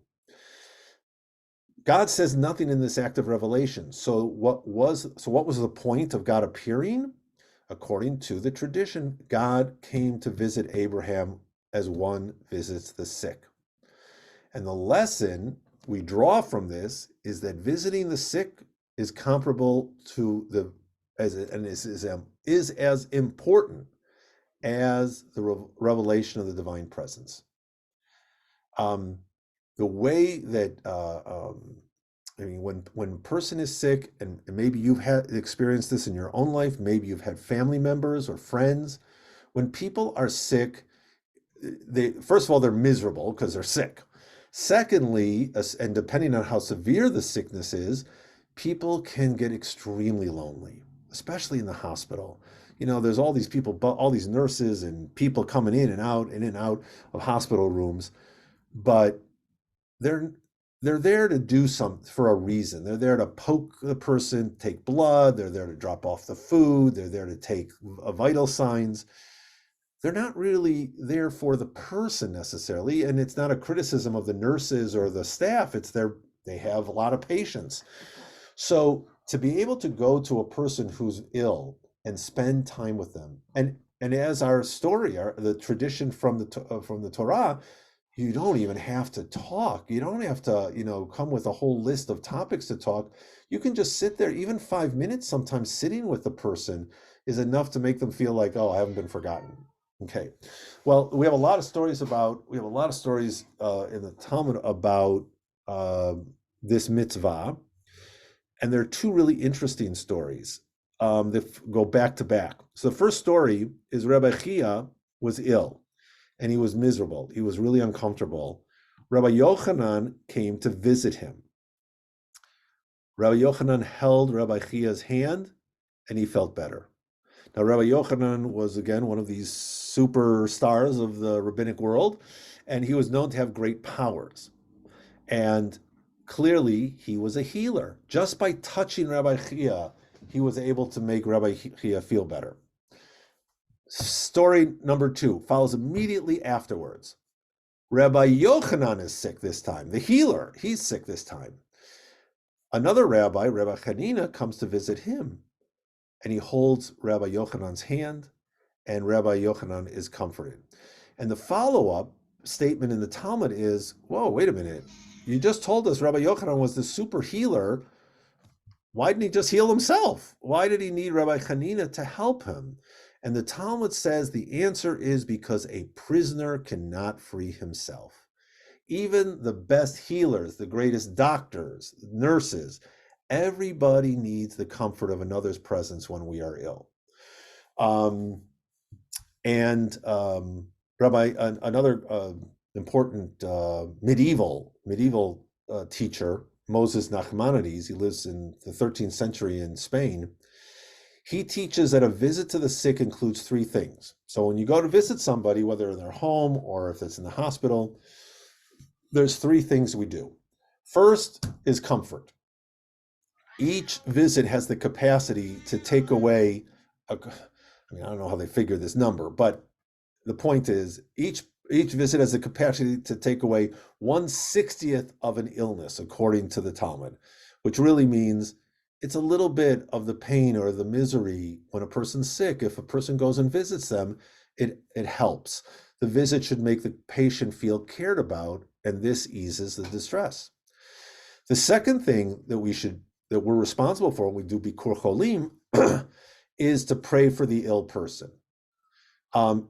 God says nothing in this act of revelation. So what was the point of God appearing? According to the tradition, God came to visit Abraham as one visits the sick. And the lesson we draw from this is that visiting the sick is comparable to is as important as the revelation of the divine presence. The way that when a person is sick, and maybe you've had experienced this in your own life, maybe you've had family members or friends, when people are sick, first of all, they're miserable because they're sick. Secondly, and depending on how severe the sickness is, people can get extremely lonely, especially in the hospital. There's all these people, all these nurses and people coming in and out of hospital rooms, but they're there to do something for a reason. They're there to poke the person, take blood. They're there to drop off the food. They're there to take vital signs. They're not really there for the person necessarily, and it's not a criticism of the nurses or the staff. They have a lot of patience. So to be able to go to a person who's ill and spend time with them, and as our story, the tradition from the Torah, you don't even have to talk. You don't have to, come with a whole list of topics to talk. You can just sit there. Even 5 minutes, sometimes sitting with the person is enough to make them feel like, oh, I haven't been forgotten. Okay. Well, we have a lot of stories in the Talmud about this mitzvah, and there are two really interesting stories that go back to back. So the first story is Rabbi Chia was ill, and he was miserable. He was really uncomfortable. Rabbi Yochanan came to visit him. Rabbi Yochanan held Rabbi Chia's hand, and he felt better. Now, Rabbi Yochanan was, again, one of these superstars of the rabbinic world, and he was known to have great powers. And clearly, he was a healer. Just by touching Rabbi Chia, he was able to make Rabbi Chia feel better. Story number 2 follows immediately afterwards. Rabbi Yochanan is sick this time. The healer, he's sick this time. Another rabbi, Rabbi Hanina, comes to visit him, and he holds Rabbi Yochanan's hand, and Rabbi Yochanan is comforted. And the follow-up statement in the Talmud is, whoa, wait a minute. You just told us Rabbi Yochanan was the super healer. Why didn't he just heal himself? Why did he need Rabbi Hanina to help him? And the Talmud says the answer is because a prisoner cannot free himself. Even the best healers, the greatest doctors, nurses, everybody needs the comfort of another's presence when we are ill. Another important medieval teacher, Moses Nachmanides, he lives in the 13th century in Spain. He teaches that a visit to the sick includes three things. So when you go to visit somebody, whether in their home or if it's in the hospital, there's three things we do. First is comfort. Each visit has the capacity to take away, I don't know how they figure this number, but the point is each visit has the capacity to take away 1/60th of an illness, according to the Talmud, which really means it's a little bit of the pain or the misery when a person's sick. If a person goes and visits them, it helps. The visit should make the patient feel cared about, and this eases the distress. The second thing that we're responsible for when we do Bikur Cholim is to pray for the ill person.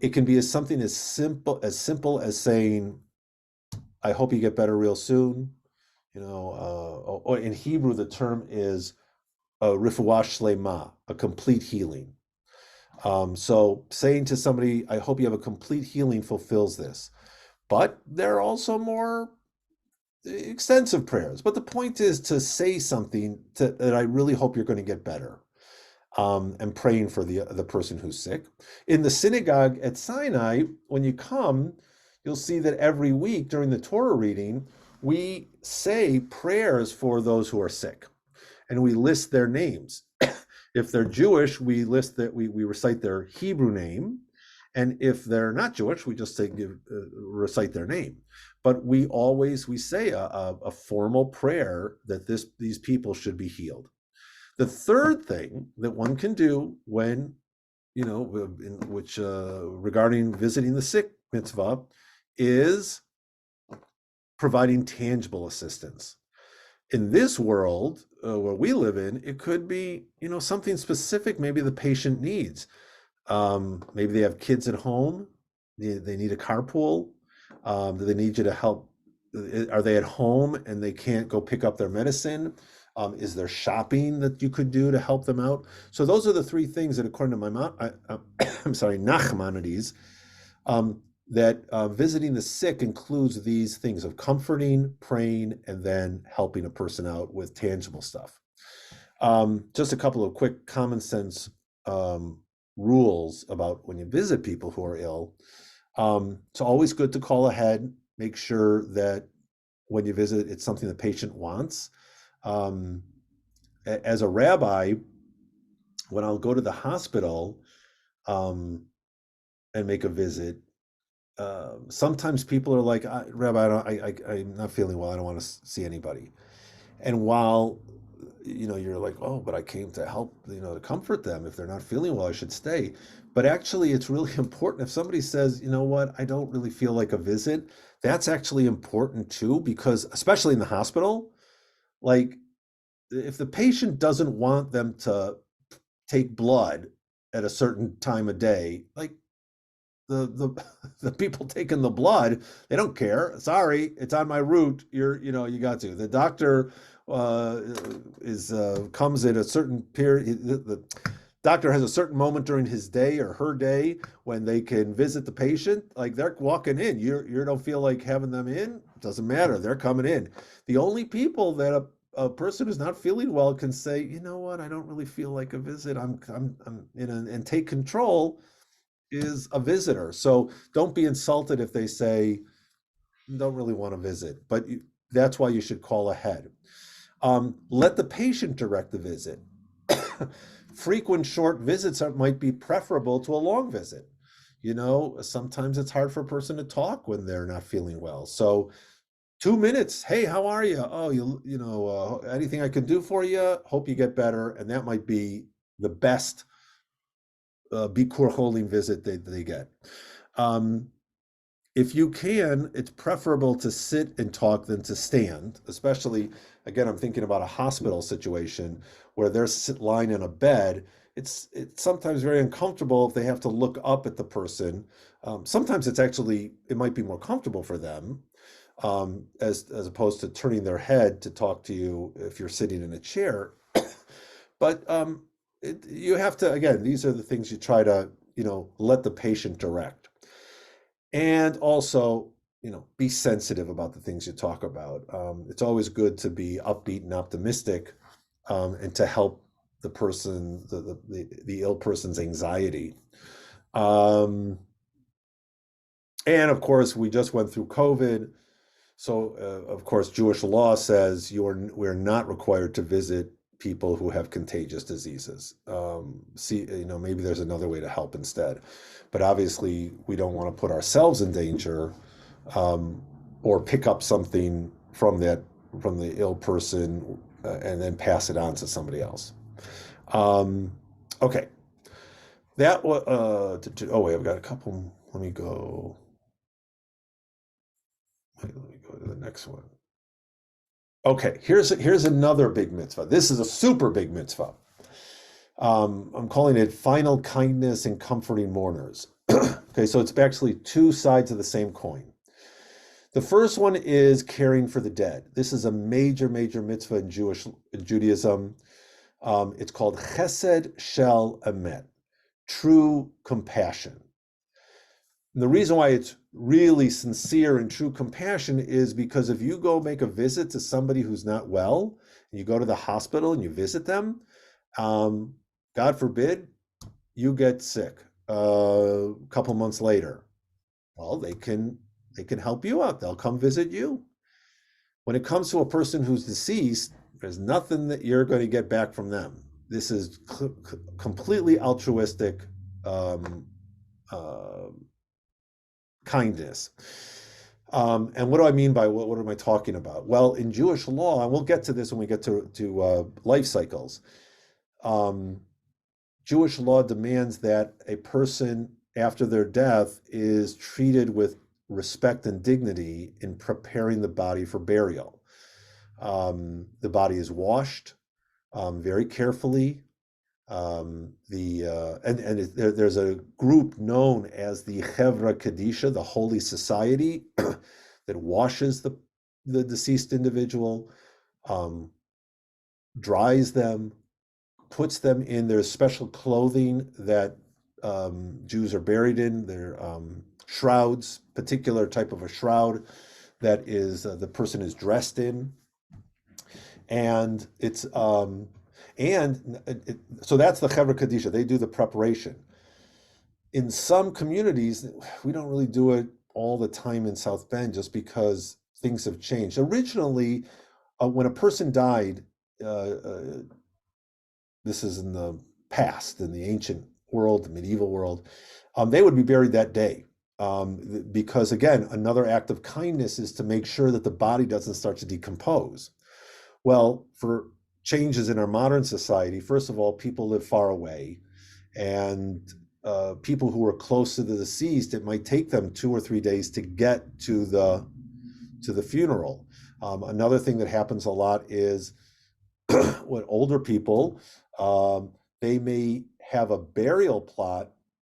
It can be something as simple as saying, "I hope you get better real soon." Or in Hebrew, the term is refuah shlema, a complete healing. So saying to somebody, "I hope you have a complete healing," fulfills this. But there are also more extensive prayers. But the point is to say something that I really hope you're going to get better. And praying for the person who's sick. In the synagogue at Sinai, when you come, you'll see that every week during the Torah reading, we say prayers for those who are sick, and we list their names. If they're Jewish, we list that we recite their Hebrew name, and if they're not Jewish, we just say recite their name. But we say a formal prayer that these people should be healed. The third thing that one can do when, regarding visiting the sick mitzvah, is providing tangible assistance. In this world where we live in, it could be, something specific maybe the patient needs. Maybe they have kids at home. They need a carpool. Do they need you to help? Are they at home and they can't go pick up their medicine? Is there shopping that you could do to help them out? So those are the three things that, according to Nachmanides, that visiting the sick includes these things of comforting, praying, and then helping a person out with tangible stuff. Just a couple of quick common sense rules about when you visit people who are ill. It's always good to call ahead, make sure that when you visit, it's something the patient wants. As a rabbi, when I'll go to the hospital and make a visit, sometimes people are like, "Rabbi, I'm not feeling well. I don't want to see anybody." And while you're like, "Oh, but I came to help, to comfort them. If they're not feeling well, I should stay." But actually, it's really important if somebody says, "You know what, I don't really feel like a visit." That's actually important too, because especially in the hospital, like, if the patient doesn't want them to take blood at a certain time of day, like the the people taking the blood, they don't care. Sorry, it's on my route. You got to. The doctor comes at a certain period. The doctor has a certain moment during his day or her day when they can visit the patient. Like, they're walking in. You don't feel like having them in. Doesn't matter. They're coming in. The only people that a person who's not feeling well can say, "You know what? I don't really feel like a visit. I'm and take control," is a visitor. So don't be insulted if they say, "Don't really want to visit," but that's why you should call ahead. Let the patient direct the visit. Frequent short visits might be preferable to a long visit. Sometimes it's hard for a person to talk when they're not feeling well. So 2 minutes. "Hey, how are you? Oh, anything I can do for you? Hope you get better." And that might be the best Bikur Cholim visit they get. If you can, it's preferable to sit and talk than to stand, especially, again, I'm thinking about a hospital situation where they're lying in a bed. It's sometimes very uncomfortable if they have to look up at the person. Sometimes it might be more comfortable for them, as opposed to turning their head to talk to you if you're sitting in a chair. But you have to, again, these are the things you try to, let the patient direct. And also, be sensitive about the things you talk about. It's always good to be upbeat and optimistic, and to help the person, the ill person's anxiety. Um, and of course, we just went through COVID. So, of course, Jewish law says we're not required to visit people who have contagious diseases. See, maybe there's another way to help instead. But obviously, we don't want to put ourselves in danger, um, or pick up something from the ill person, and then pass it on to somebody else. Um, okay, that was. Oh wait, I've got a couple. Let me go. Wait, let me go to the next one. Okay, here's another big mitzvah. This is a super big mitzvah. I'm calling it final kindness and comforting mourners. Okay, so it's actually two sides of the same coin. The first one is caring for the dead. This is a major, major mitzvah in Judaism. It's called Chesed Shel Emet, true compassion. And the reason why it's really sincere and true compassion is because if you go make a visit to somebody who's not well, and you go to the hospital and you visit them, God forbid you get sick a couple months later. Well, they can help you out. They'll come visit you. When it comes to a person who's deceased, there's nothing that you're going to get back from them. This is completely altruistic kindness. And what do I mean by what am I talking about? Well, in Jewish law, and we'll get to this when we get to life cycles. Jewish law demands that a person after their death is treated with respect and dignity in preparing the body for burial. The body is washed very carefully. There's a group known as the Chevra Kadisha, the Holy Society, that washes the deceased individual, dries them, puts them in their special clothing that Jews are buried in, their shrouds, particular type of a shroud that is the person is dressed in, and it's so that's the Chevra Kadisha. They do the preparation. In some communities, we don't really do it all the time in South Bend just because things have changed. Originally, when a person died, this is in the past, in the ancient world, the medieval world, they would be buried that day. Because again, another act of kindness is to make sure that the body doesn't start to decompose. Well, for changes in our modern society, first of all, people live far away, and people who are close to the deceased, it might take them 2 or 3 days to get to the funeral. Another thing that happens a lot is when older people, they may have a burial plot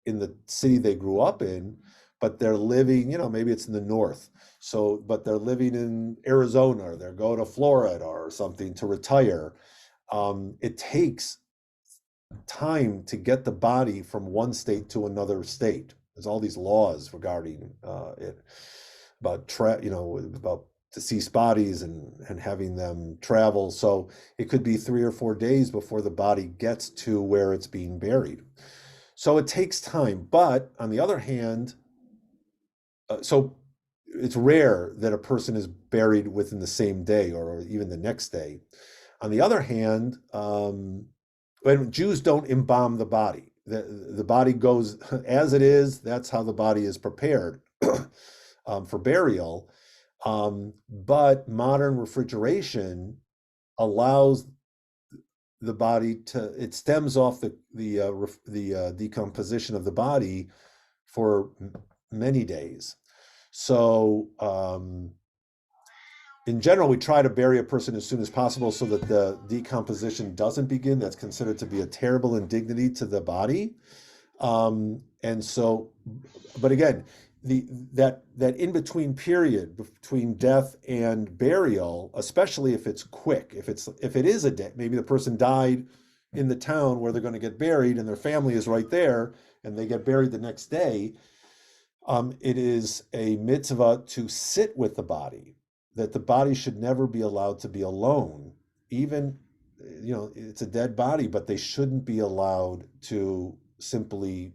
in the city they grew up in, but they're living, maybe it's in the north. So, but they're living in Arizona, or they're going to Florida or something to retire. It takes time to get the body from one state to another state. There's all these laws regarding it about deceased bodies and having them travel. So it could be 3 or 4 days before the body gets to where it's being buried. So it takes time. But on the other hand, so it's rare that a person is buried within the same day or even the next day. On the other hand, when Jews don't embalm the body, the body goes as it is. That's how the body is prepared for burial. But modern refrigeration allows the body it stems off the decomposition of the body for many days. So in general, we try to bury a person as soon as possible so that the decomposition doesn't begin. That's considered to be a terrible indignity to the body. And so, but again, that in between period between death and burial, especially if it's quick, if it is a day, maybe the person died in the town where they're going to get buried and their family is right there and they get buried the next day. It is a mitzvah to sit with the body, that the body should never be allowed to be alone, even it's a dead body, but they shouldn't be allowed to simply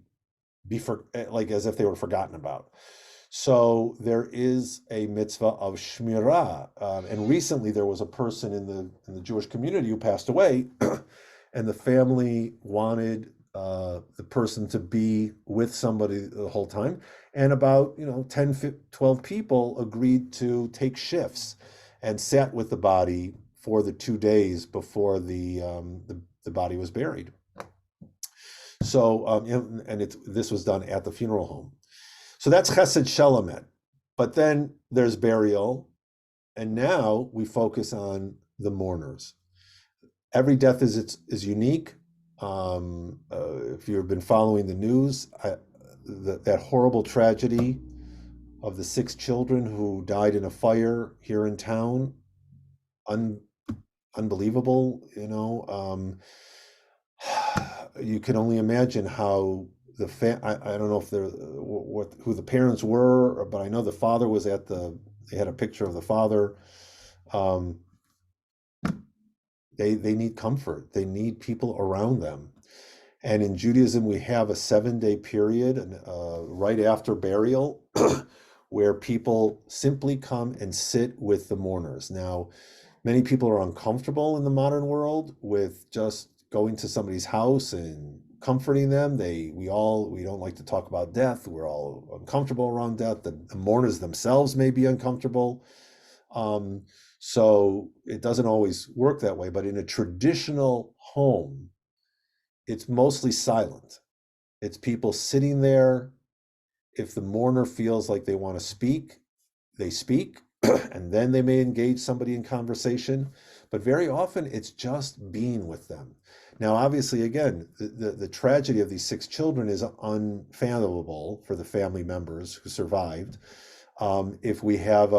like as if they were forgotten about. So there is a mitzvah of shmirah, and recently there was a person in the Jewish community who passed away, and the family wanted the person to be with somebody the whole time, and about 10, 12 people agreed to take shifts and sat with the body for the 2 days before the body was buried. So this was done at the funeral home. So that's Chesed Shelamet. But then there's burial, and now we focus on the mourners. Every death is unique. If you've been following the news, that horrible tragedy of the 6 children who died in a fire here in town, unbelievable. You can only imagine how I don't know if who the parents were, but I know the father was they had a picture of the father. They need comfort. They need people around them. And in Judaism, we have a 7-day period right after burial where people simply come and sit with the mourners. Now, many people are uncomfortable in the modern world with just going to somebody's house and comforting them. We don't like to talk about death. We're all uncomfortable around death. The mourners themselves may be uncomfortable. So it doesn't always work that way. But in a traditional home, it's mostly silent. It's people sitting there. If the mourner feels like they want to speak, they speak, and then they may engage somebody in conversation. But very often it's just being with them. Now, obviously, again, the tragedy of these 6 children is unfathomable for the family members who survived. If we have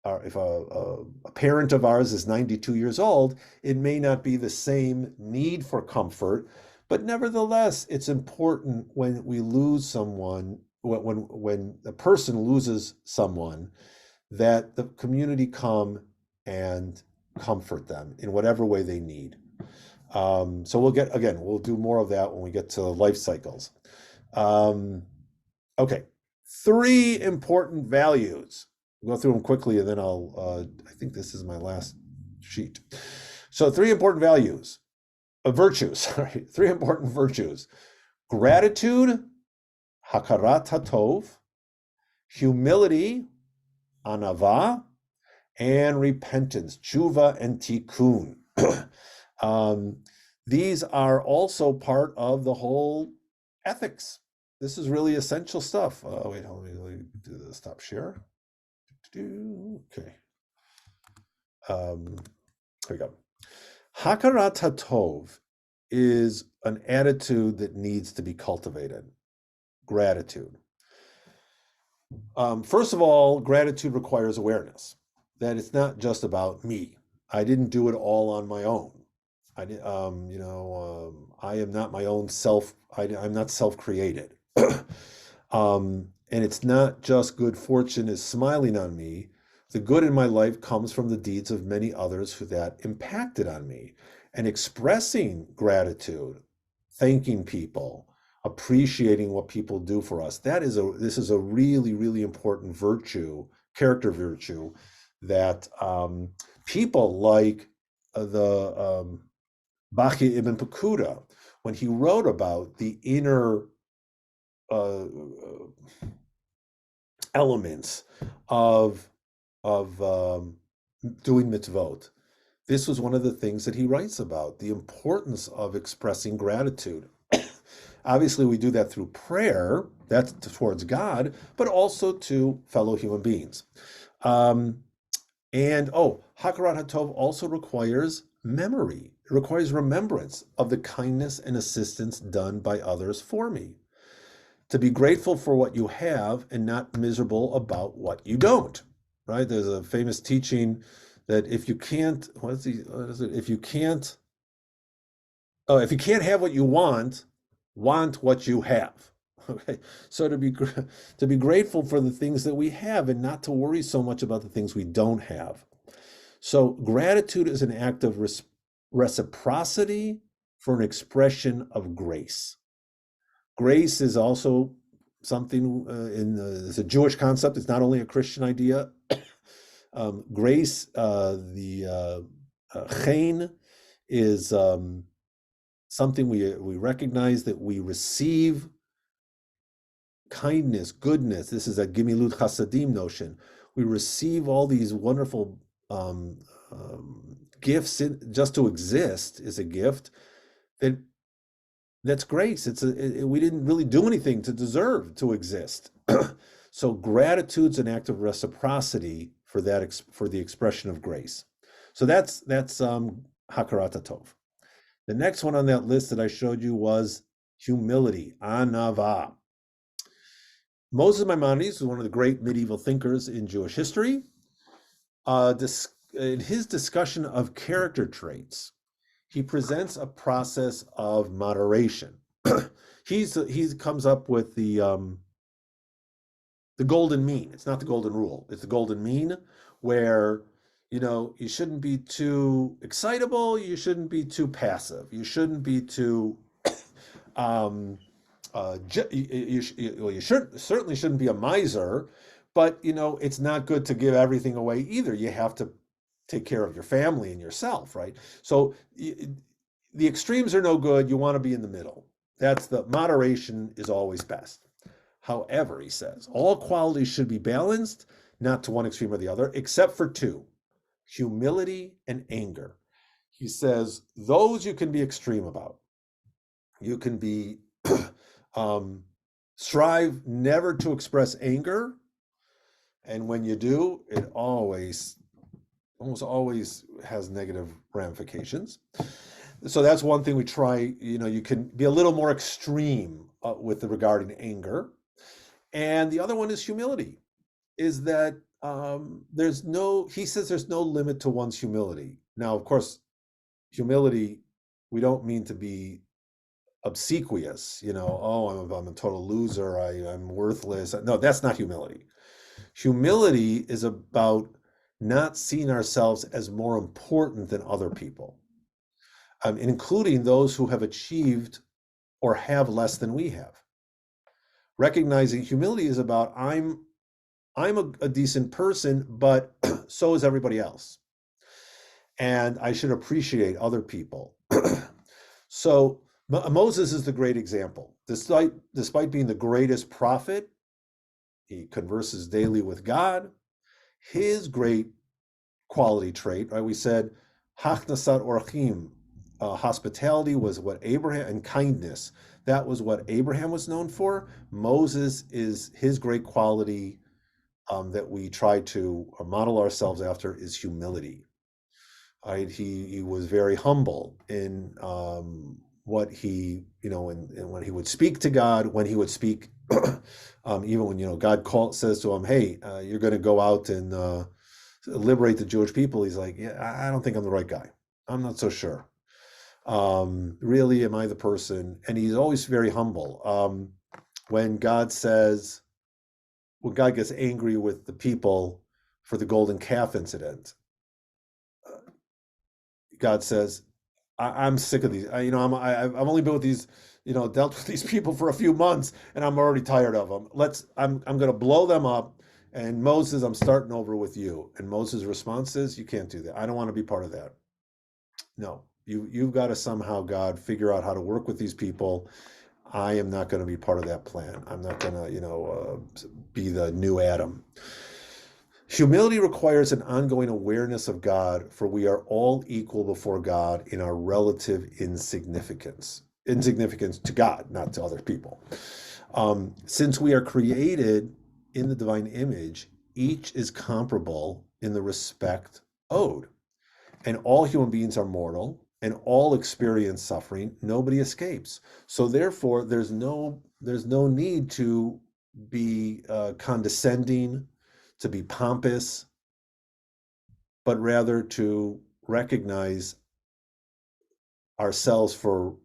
if a parent of ours is 92 years old, it may not be the same need for comfort, but nevertheless, it's important when we lose someone, when a person loses someone, that the community come and comfort them in whatever way they need. So we'll do more of that when we get to life cycles. Okay, 3 important values. We'll go through them quickly, and then I think this is my last sheet. So 3 important virtues, right? 3 important virtues: gratitude, hakarat hatov, humility, anava, and repentance, tshuva and tikkun. These are also part of the whole ethics. This is really essential stuff. Wait, let me do the stop share. Okay. Here we go. Hakarat hatov is an attitude that needs to be cultivated. Gratitude. First of all, gratitude requires awareness that it's not just about me. I didn't do it all on my own. I am not my own self. I'm not self-created. And it's not just good fortune is smiling on me. The good in my life comes from the deeds of many others that impacted on me. And expressing gratitude, thanking people, appreciating what people do for us. This is a really, really important virtue, character virtue, that people like the Bachi ibn Pekuda, when he wrote about the inner elements of doing mitzvot. This was one of the things that he writes about, the importance of expressing gratitude. Obviously, we do that through prayer, that's towards God, but also to fellow human beings. Hakarat Hatov also requires memory. It requires remembrance of the kindness and assistance done by others for me. To be grateful for what you have and not miserable about what you don't, right? There's a famous teaching that if you can't have what you want what you have. Okay, so to be grateful for the things that we have and not to worry so much about the things we don't have. So gratitude is an act of reciprocity for an expression of grace. Grace is also something it's a Jewish concept. It's not only a Christian idea. Grace, the chen, is something we recognize that we receive kindness, goodness. This is a gimilut chasadim notion. We receive all these wonderful gifts. Just to exist is a gift that's grace. We didn't really do anything to deserve to exist. So gratitude's an act of reciprocity for the expression of grace. So that's hakarat tov. The next one on that list that I showed you was humility, anava. Moses Maimonides was one of the great medieval thinkers in Jewish history. In his discussion of character traits, he presents a process of moderation. He comes up with the golden mean. It's not the golden rule. It's the golden mean, where you shouldn't be too excitable. You shouldn't be too passive. You shouldn't be too you certainly shouldn't be a miser, but it's not good to give everything away either. You have to take care of your family and yourself, right? So the extremes are no good. You want to be in the middle. That's the moderation is always best. However, he says, all qualities should be balanced, not to one extreme or the other, except for two, humility and anger. He says, those you can be extreme about. You can be, strive never to express anger. And when you do, it almost always has negative ramifications. So that's one thing we try, you can be a little more extreme regarding anger. And the other one is humility, is that he says there's no limit to one's humility. Now, of course, humility, we don't mean to be obsequious, I'm a total loser, I'm worthless. No, that's not humility. Humility is about not seeing ourselves as more important than other people, including those who have achieved or have less than we have. Recognizing humility is about I'm a decent person, but so is everybody else. And I should appreciate other people. So Moses is the great example. Despite being the greatest prophet, he converses daily with God. His great quality trait, right? We said, Hachnasat orachim, hospitality was what Abraham, and kindness, that was what Abraham was known for. Moses is his great quality that we try to model ourselves after is humility. Right? He was very humble in what he, and when he would speak to God, when he would speak, even when, God says to him, hey, you're going to go out and liberate the Jewish people. He's like, yeah, I don't think I'm the right guy. I'm not so sure. Really, am I the person? And he's always very humble. When God gets angry with the people for the golden calf incident, God says, I'm sick of these. I've only been with these, dealt with these people for a few months, and I'm already tired of them. I'm going to blow them up. And Moses, I'm starting over with you. And Moses' response is, you can't do that. I don't want to be part of that. No, you've got to somehow, God, figure out how to work with these people. I am not going to be part of that plan. I'm not going to, be the new Adam. Humility requires an ongoing awareness of God, for we are all equal before God in our relative insignificance. Insignificance to God, not to other people. Since we are created in the divine image, each is comparable in the respect owed. And all human beings are mortal, and all experience suffering. Nobody escapes. So therefore, there's no need to be condescending, to be pompous, but rather to recognize ourselves for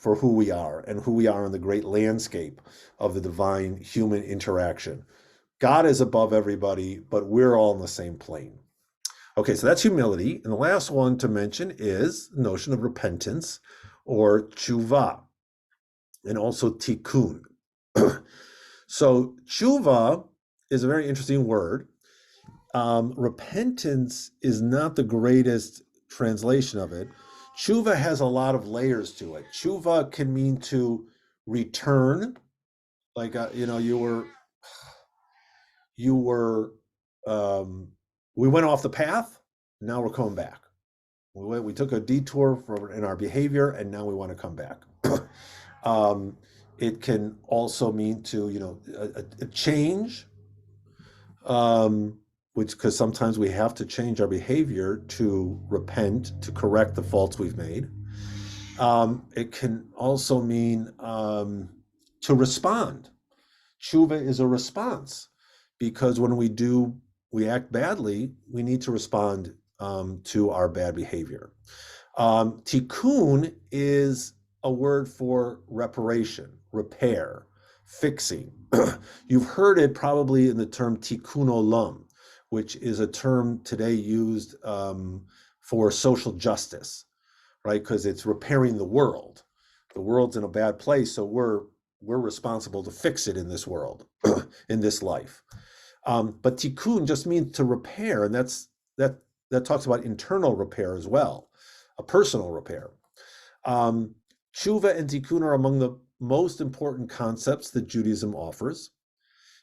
who we are and who we are in the great landscape of the divine human interaction. God is above everybody, but we're all in the same plane. Okay, so that's humility. And the last one to mention is the notion of repentance or tshuva, and also tikkun. So tshuva is a very interesting word. Repentance is not the greatest translation of it. Tshuva has a lot of layers to it. Tshuva can mean to return, like you were we went off the path, now we're coming back. We took a detour in our behavior, and now we want to come back. um, it can also mean to a change, which because sometimes we have to change our behavior to repent, to correct the faults we've made. It can also mean to respond. Tshuva is a response, because when we act badly, we need to respond to our bad behavior. Tikkun is a word for reparation, repair, fixing. You've heard it probably in the term tikkun olam, which is a term today used for social justice, right? Because it's repairing the world. The world's in a bad place, so we're responsible to fix it in this world, in this life. But tikkun just means to repair, and that talks about internal repair as well, a personal repair. Tshuva and tikkun are among the most important concepts that Judaism offers,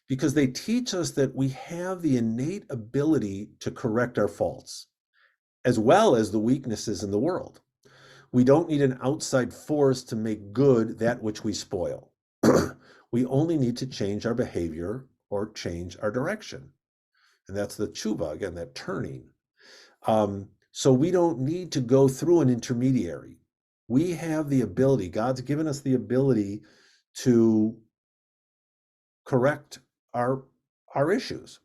because they teach us that we have the innate ability to correct our faults, as well as the weaknesses in the world. We don't need an outside force to make good that which we spoil. We only need to change our behavior or change our direction. And that's the tshuva, again, that turning. So we don't need to go through an intermediary. We have the ability, God's given us the ability to correct our issues.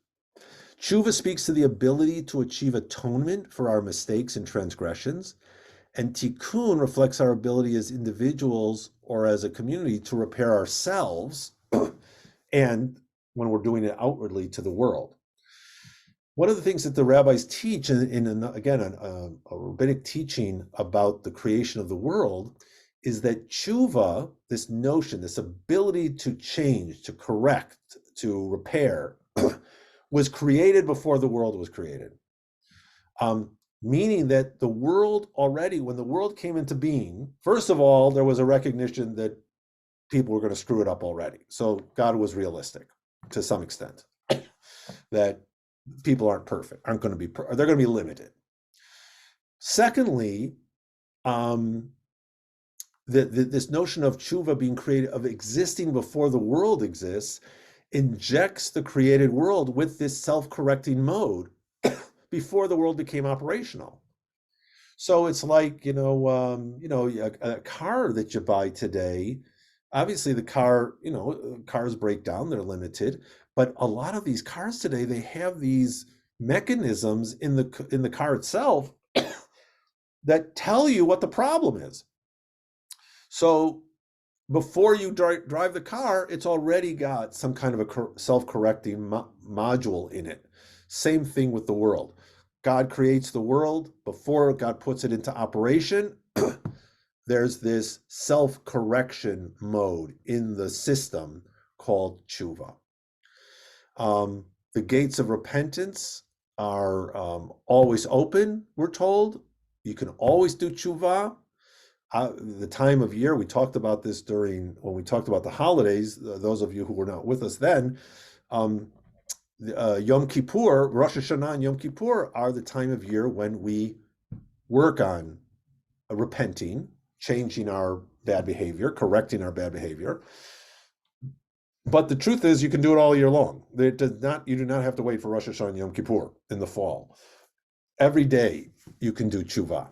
Tshuva speaks to the ability to achieve atonement for our mistakes and transgressions. And tikkun reflects our ability as individuals or as a community to repair ourselves, and when we're doing it outwardly to the world. One of the things that the rabbis teach again, a rabbinic teaching about the creation of the world, is that tshuva, this notion, this ability to change, to correct, to repair, was created before the world was created. Meaning that the world already, when the world came into being, first of all, there was a recognition that people were going to screw it up already. So God was realistic to some extent, that people aren't perfect, they're going to be limited. Secondly, this notion of tshuva being created, of existing before the world exists, injects the created world with this self-correcting mode before the world became operational. So it's like, a car that you buy today, obviously the car, cars break down, they're limited, but a lot of these cars today, they have these mechanisms in the car itself that tell you what the problem is. So before you drive the car, it's already got some kind of a self-correcting module in it. Same thing with the world. God creates the world. Before God puts it into operation, there's this self-correction mode in the system called tshuva. The gates of repentance are always open, we're told. You can always do tshuva. The time of year, we talked about this when we talked about the holidays, those of you who were not with us then, Yom Kippur, Rosh Hashanah and Yom Kippur are the time of year when we work on repenting, changing our bad behavior, correcting our bad behavior. But the truth is, you can do it all year long. You do not have to wait for Rosh Hashanah and Yom Kippur in the fall. Every day you can do tshuva.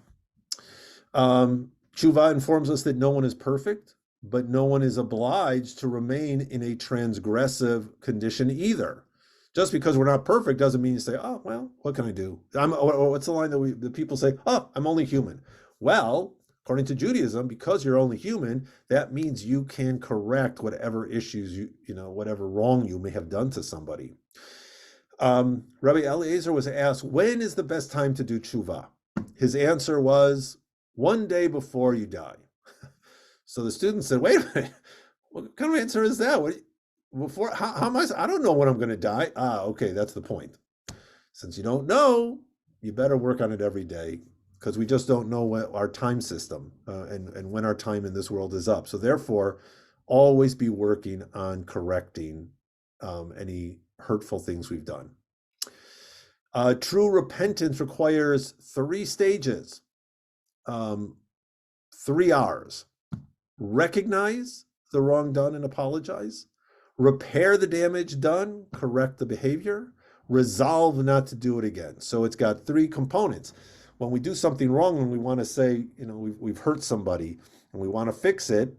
Tshuva informs us that no one is perfect, but no one is obliged to remain in a transgressive condition either. Just because we're not perfect doesn't mean you say, oh, well, what can I do? What's the line that people say? Oh, I'm only human. Well, according to Judaism, because you're only human, that means you can correct whatever issues whatever wrong you may have done to somebody. Rabbi Eliezer was asked, when is the best time to do tshuva? His answer was, one day before you die. So the student said, wait a minute, what kind of answer is that? How am I don't know when I'm going to die. Okay, that's the point. Since you don't know, you better work on it every day, because we just don't know what our time system and when our time in this world is up. So therefore, always be working on correcting any hurtful things we've done. True repentance requires 3 stages, 3 R's. Recognize the wrong done and apologize. Repair the damage done, correct the behavior. Resolve not to do it again. So it's got 3 components. When we do something wrong and we want to say, we've hurt somebody and we want to fix it,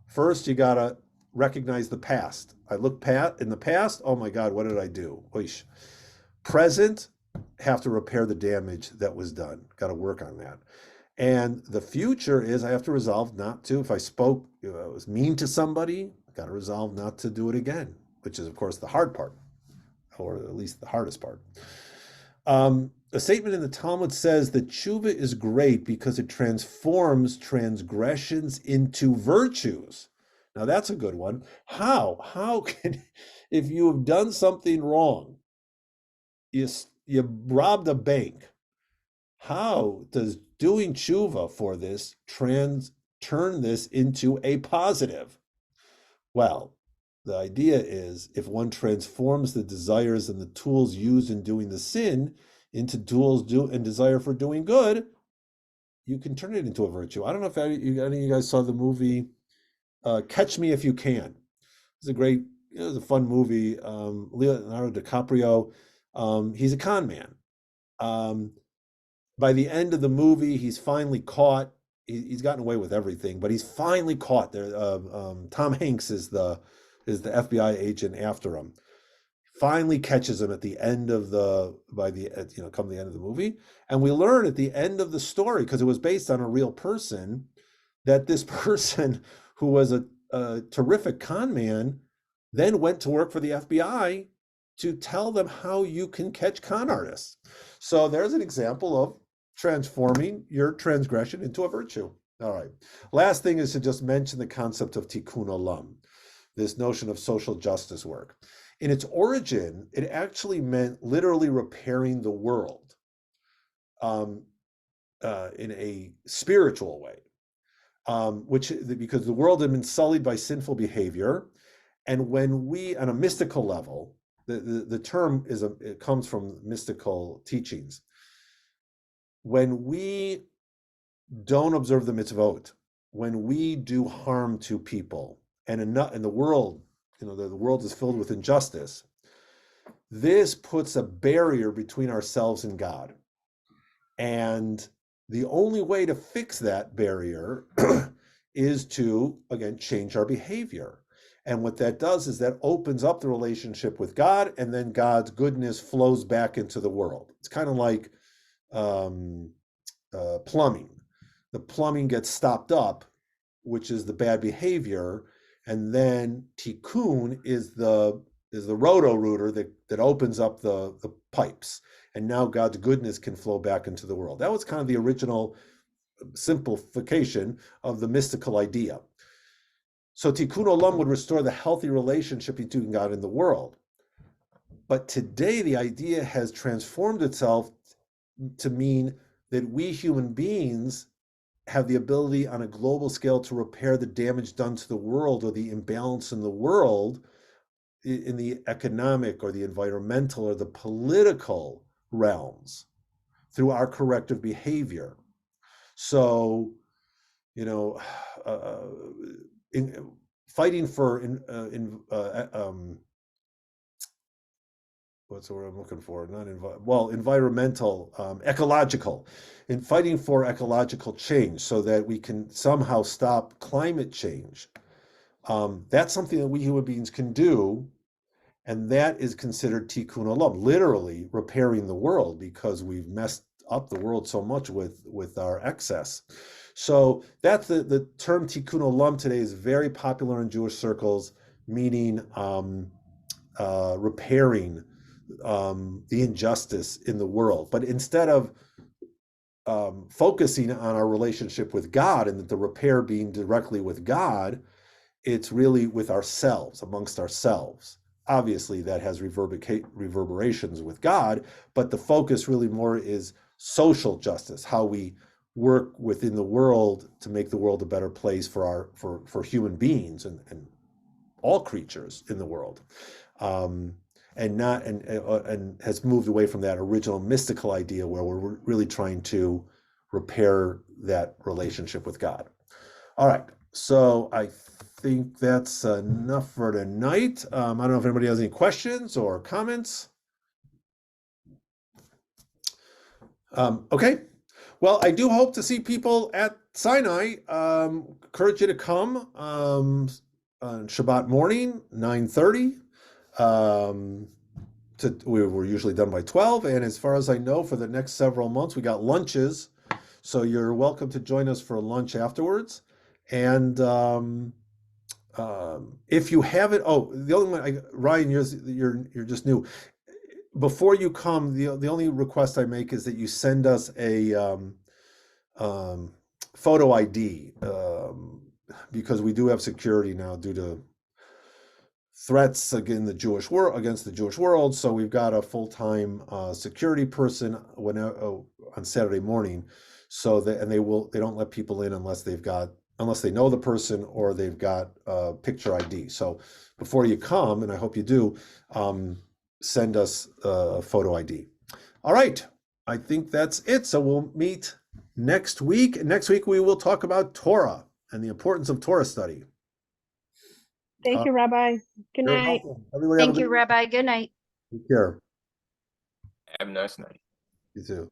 first you got to recognize the past. I look in the past, oh my God, what did I do? Oish. Present, have to repair the damage that was done. Got to work on that. And the future is I have to resolve not to, if I spoke, I was mean to somebody, got to resolve not to do it again, which is, of course, the hard part, or at least the hardest part. A statement in the Talmud says that tshuva is great because it transforms transgressions into virtues. Now, that's a good one. How? How can, if you have done something wrong, you robbed a bank, how does doing tshuva for this turn this into a positive? Well, the idea is if one transforms the desires and the tools used in doing the sin into tools and desire for doing good, you can turn it into a virtue. I don't know if any of you guys saw the movie Catch Me If You Can. It was a fun movie. Leonardo DiCaprio, he's a con man. By the end of the movie, he's finally caught. He's gotten away with everything, but he's finally caught. There, Tom Hanks is the FBI agent after him. Finally catches him at the end of come the end of the movie, and we learn at the end of the story, because it was based on a real person, that this person who was a terrific con man then went to work for the FBI to tell them how you can catch con artists. So there's an example of transforming your transgression into a virtue. All right. Last thing is to just mention the concept of tikkun olam, this notion of social justice work. In its origin, it actually meant literally repairing the world in a spiritual way, because the world had been sullied by sinful behavior. And when we, on a mystical level, the term it comes from mystical teachings. When we don't observe the mitzvot, when we do harm to people, and the world, the world is filled with injustice, this puts a barrier between ourselves and God. And the only way to fix that barrier is to, again, change our behavior. And what that does is that opens up the relationship with God, and then God's goodness flows back into the world. It's kind of like plumbing. The plumbing gets stopped up, which is the bad behavior, and then tikkun is the roto-rooter that opens up the pipes, and now God's goodness can flow back into the world. That was kind of the original simplification of the mystical idea. So tikkun olam would restore the healthy relationship between God and the world. But today the idea has transformed itself to mean that we human beings have the ability on a global scale to repair the damage done to the world, or the imbalance in the world, in the economic or the environmental or the political realms, through our corrective behavior. So, fighting for what's the word I'm looking for? Environmental, ecological, in fighting for ecological change, so that we can somehow stop climate change. That's something that we human beings can do, and that is considered tikkun olam, literally repairing the world, because we've messed up the world so much with our excess. So that's the term tikkun olam today is very popular in Jewish circles, meaning repairing the injustice in the world. But instead of focusing on our relationship with God and the repair being directly with God, it's really with ourselves, amongst ourselves. Obviously, that has reverberations with God, but the focus really more is social justice, how we work within the world to make the world a better place for human beings and all creatures in the world. And has moved away from that original mystical idea where we're really trying to repair that relationship with God. All right, so I think that's enough for tonight. I don't know if anybody has any questions or comments. Okay, well, I do hope to see people at Sinai. Encourage you to come on Shabbat morning, 9:30. We were usually done by 12, and as far as I know, for the next several months, we got lunches. So you're welcome to join us for lunch afterwards. And if you haven't, the only one, Ryan, you're just new. Before you come, the only request I make is that you send us a photo ID, because we do have security now due to threats against the Jewish world. So we've got a full-time security person on Saturday morning. So they don't let people in unless they know the person or they've got a picture ID. So before you come, and I hope you do, send us a photo ID. All right, I think that's it. So we'll meet next week. Next week we will talk about Torah and the importance of Torah study. Thank you, Rabbi. Good You're night. welcome. Everybody Thank you, Rabbi. Good night. Take care. Have a nice night. You too.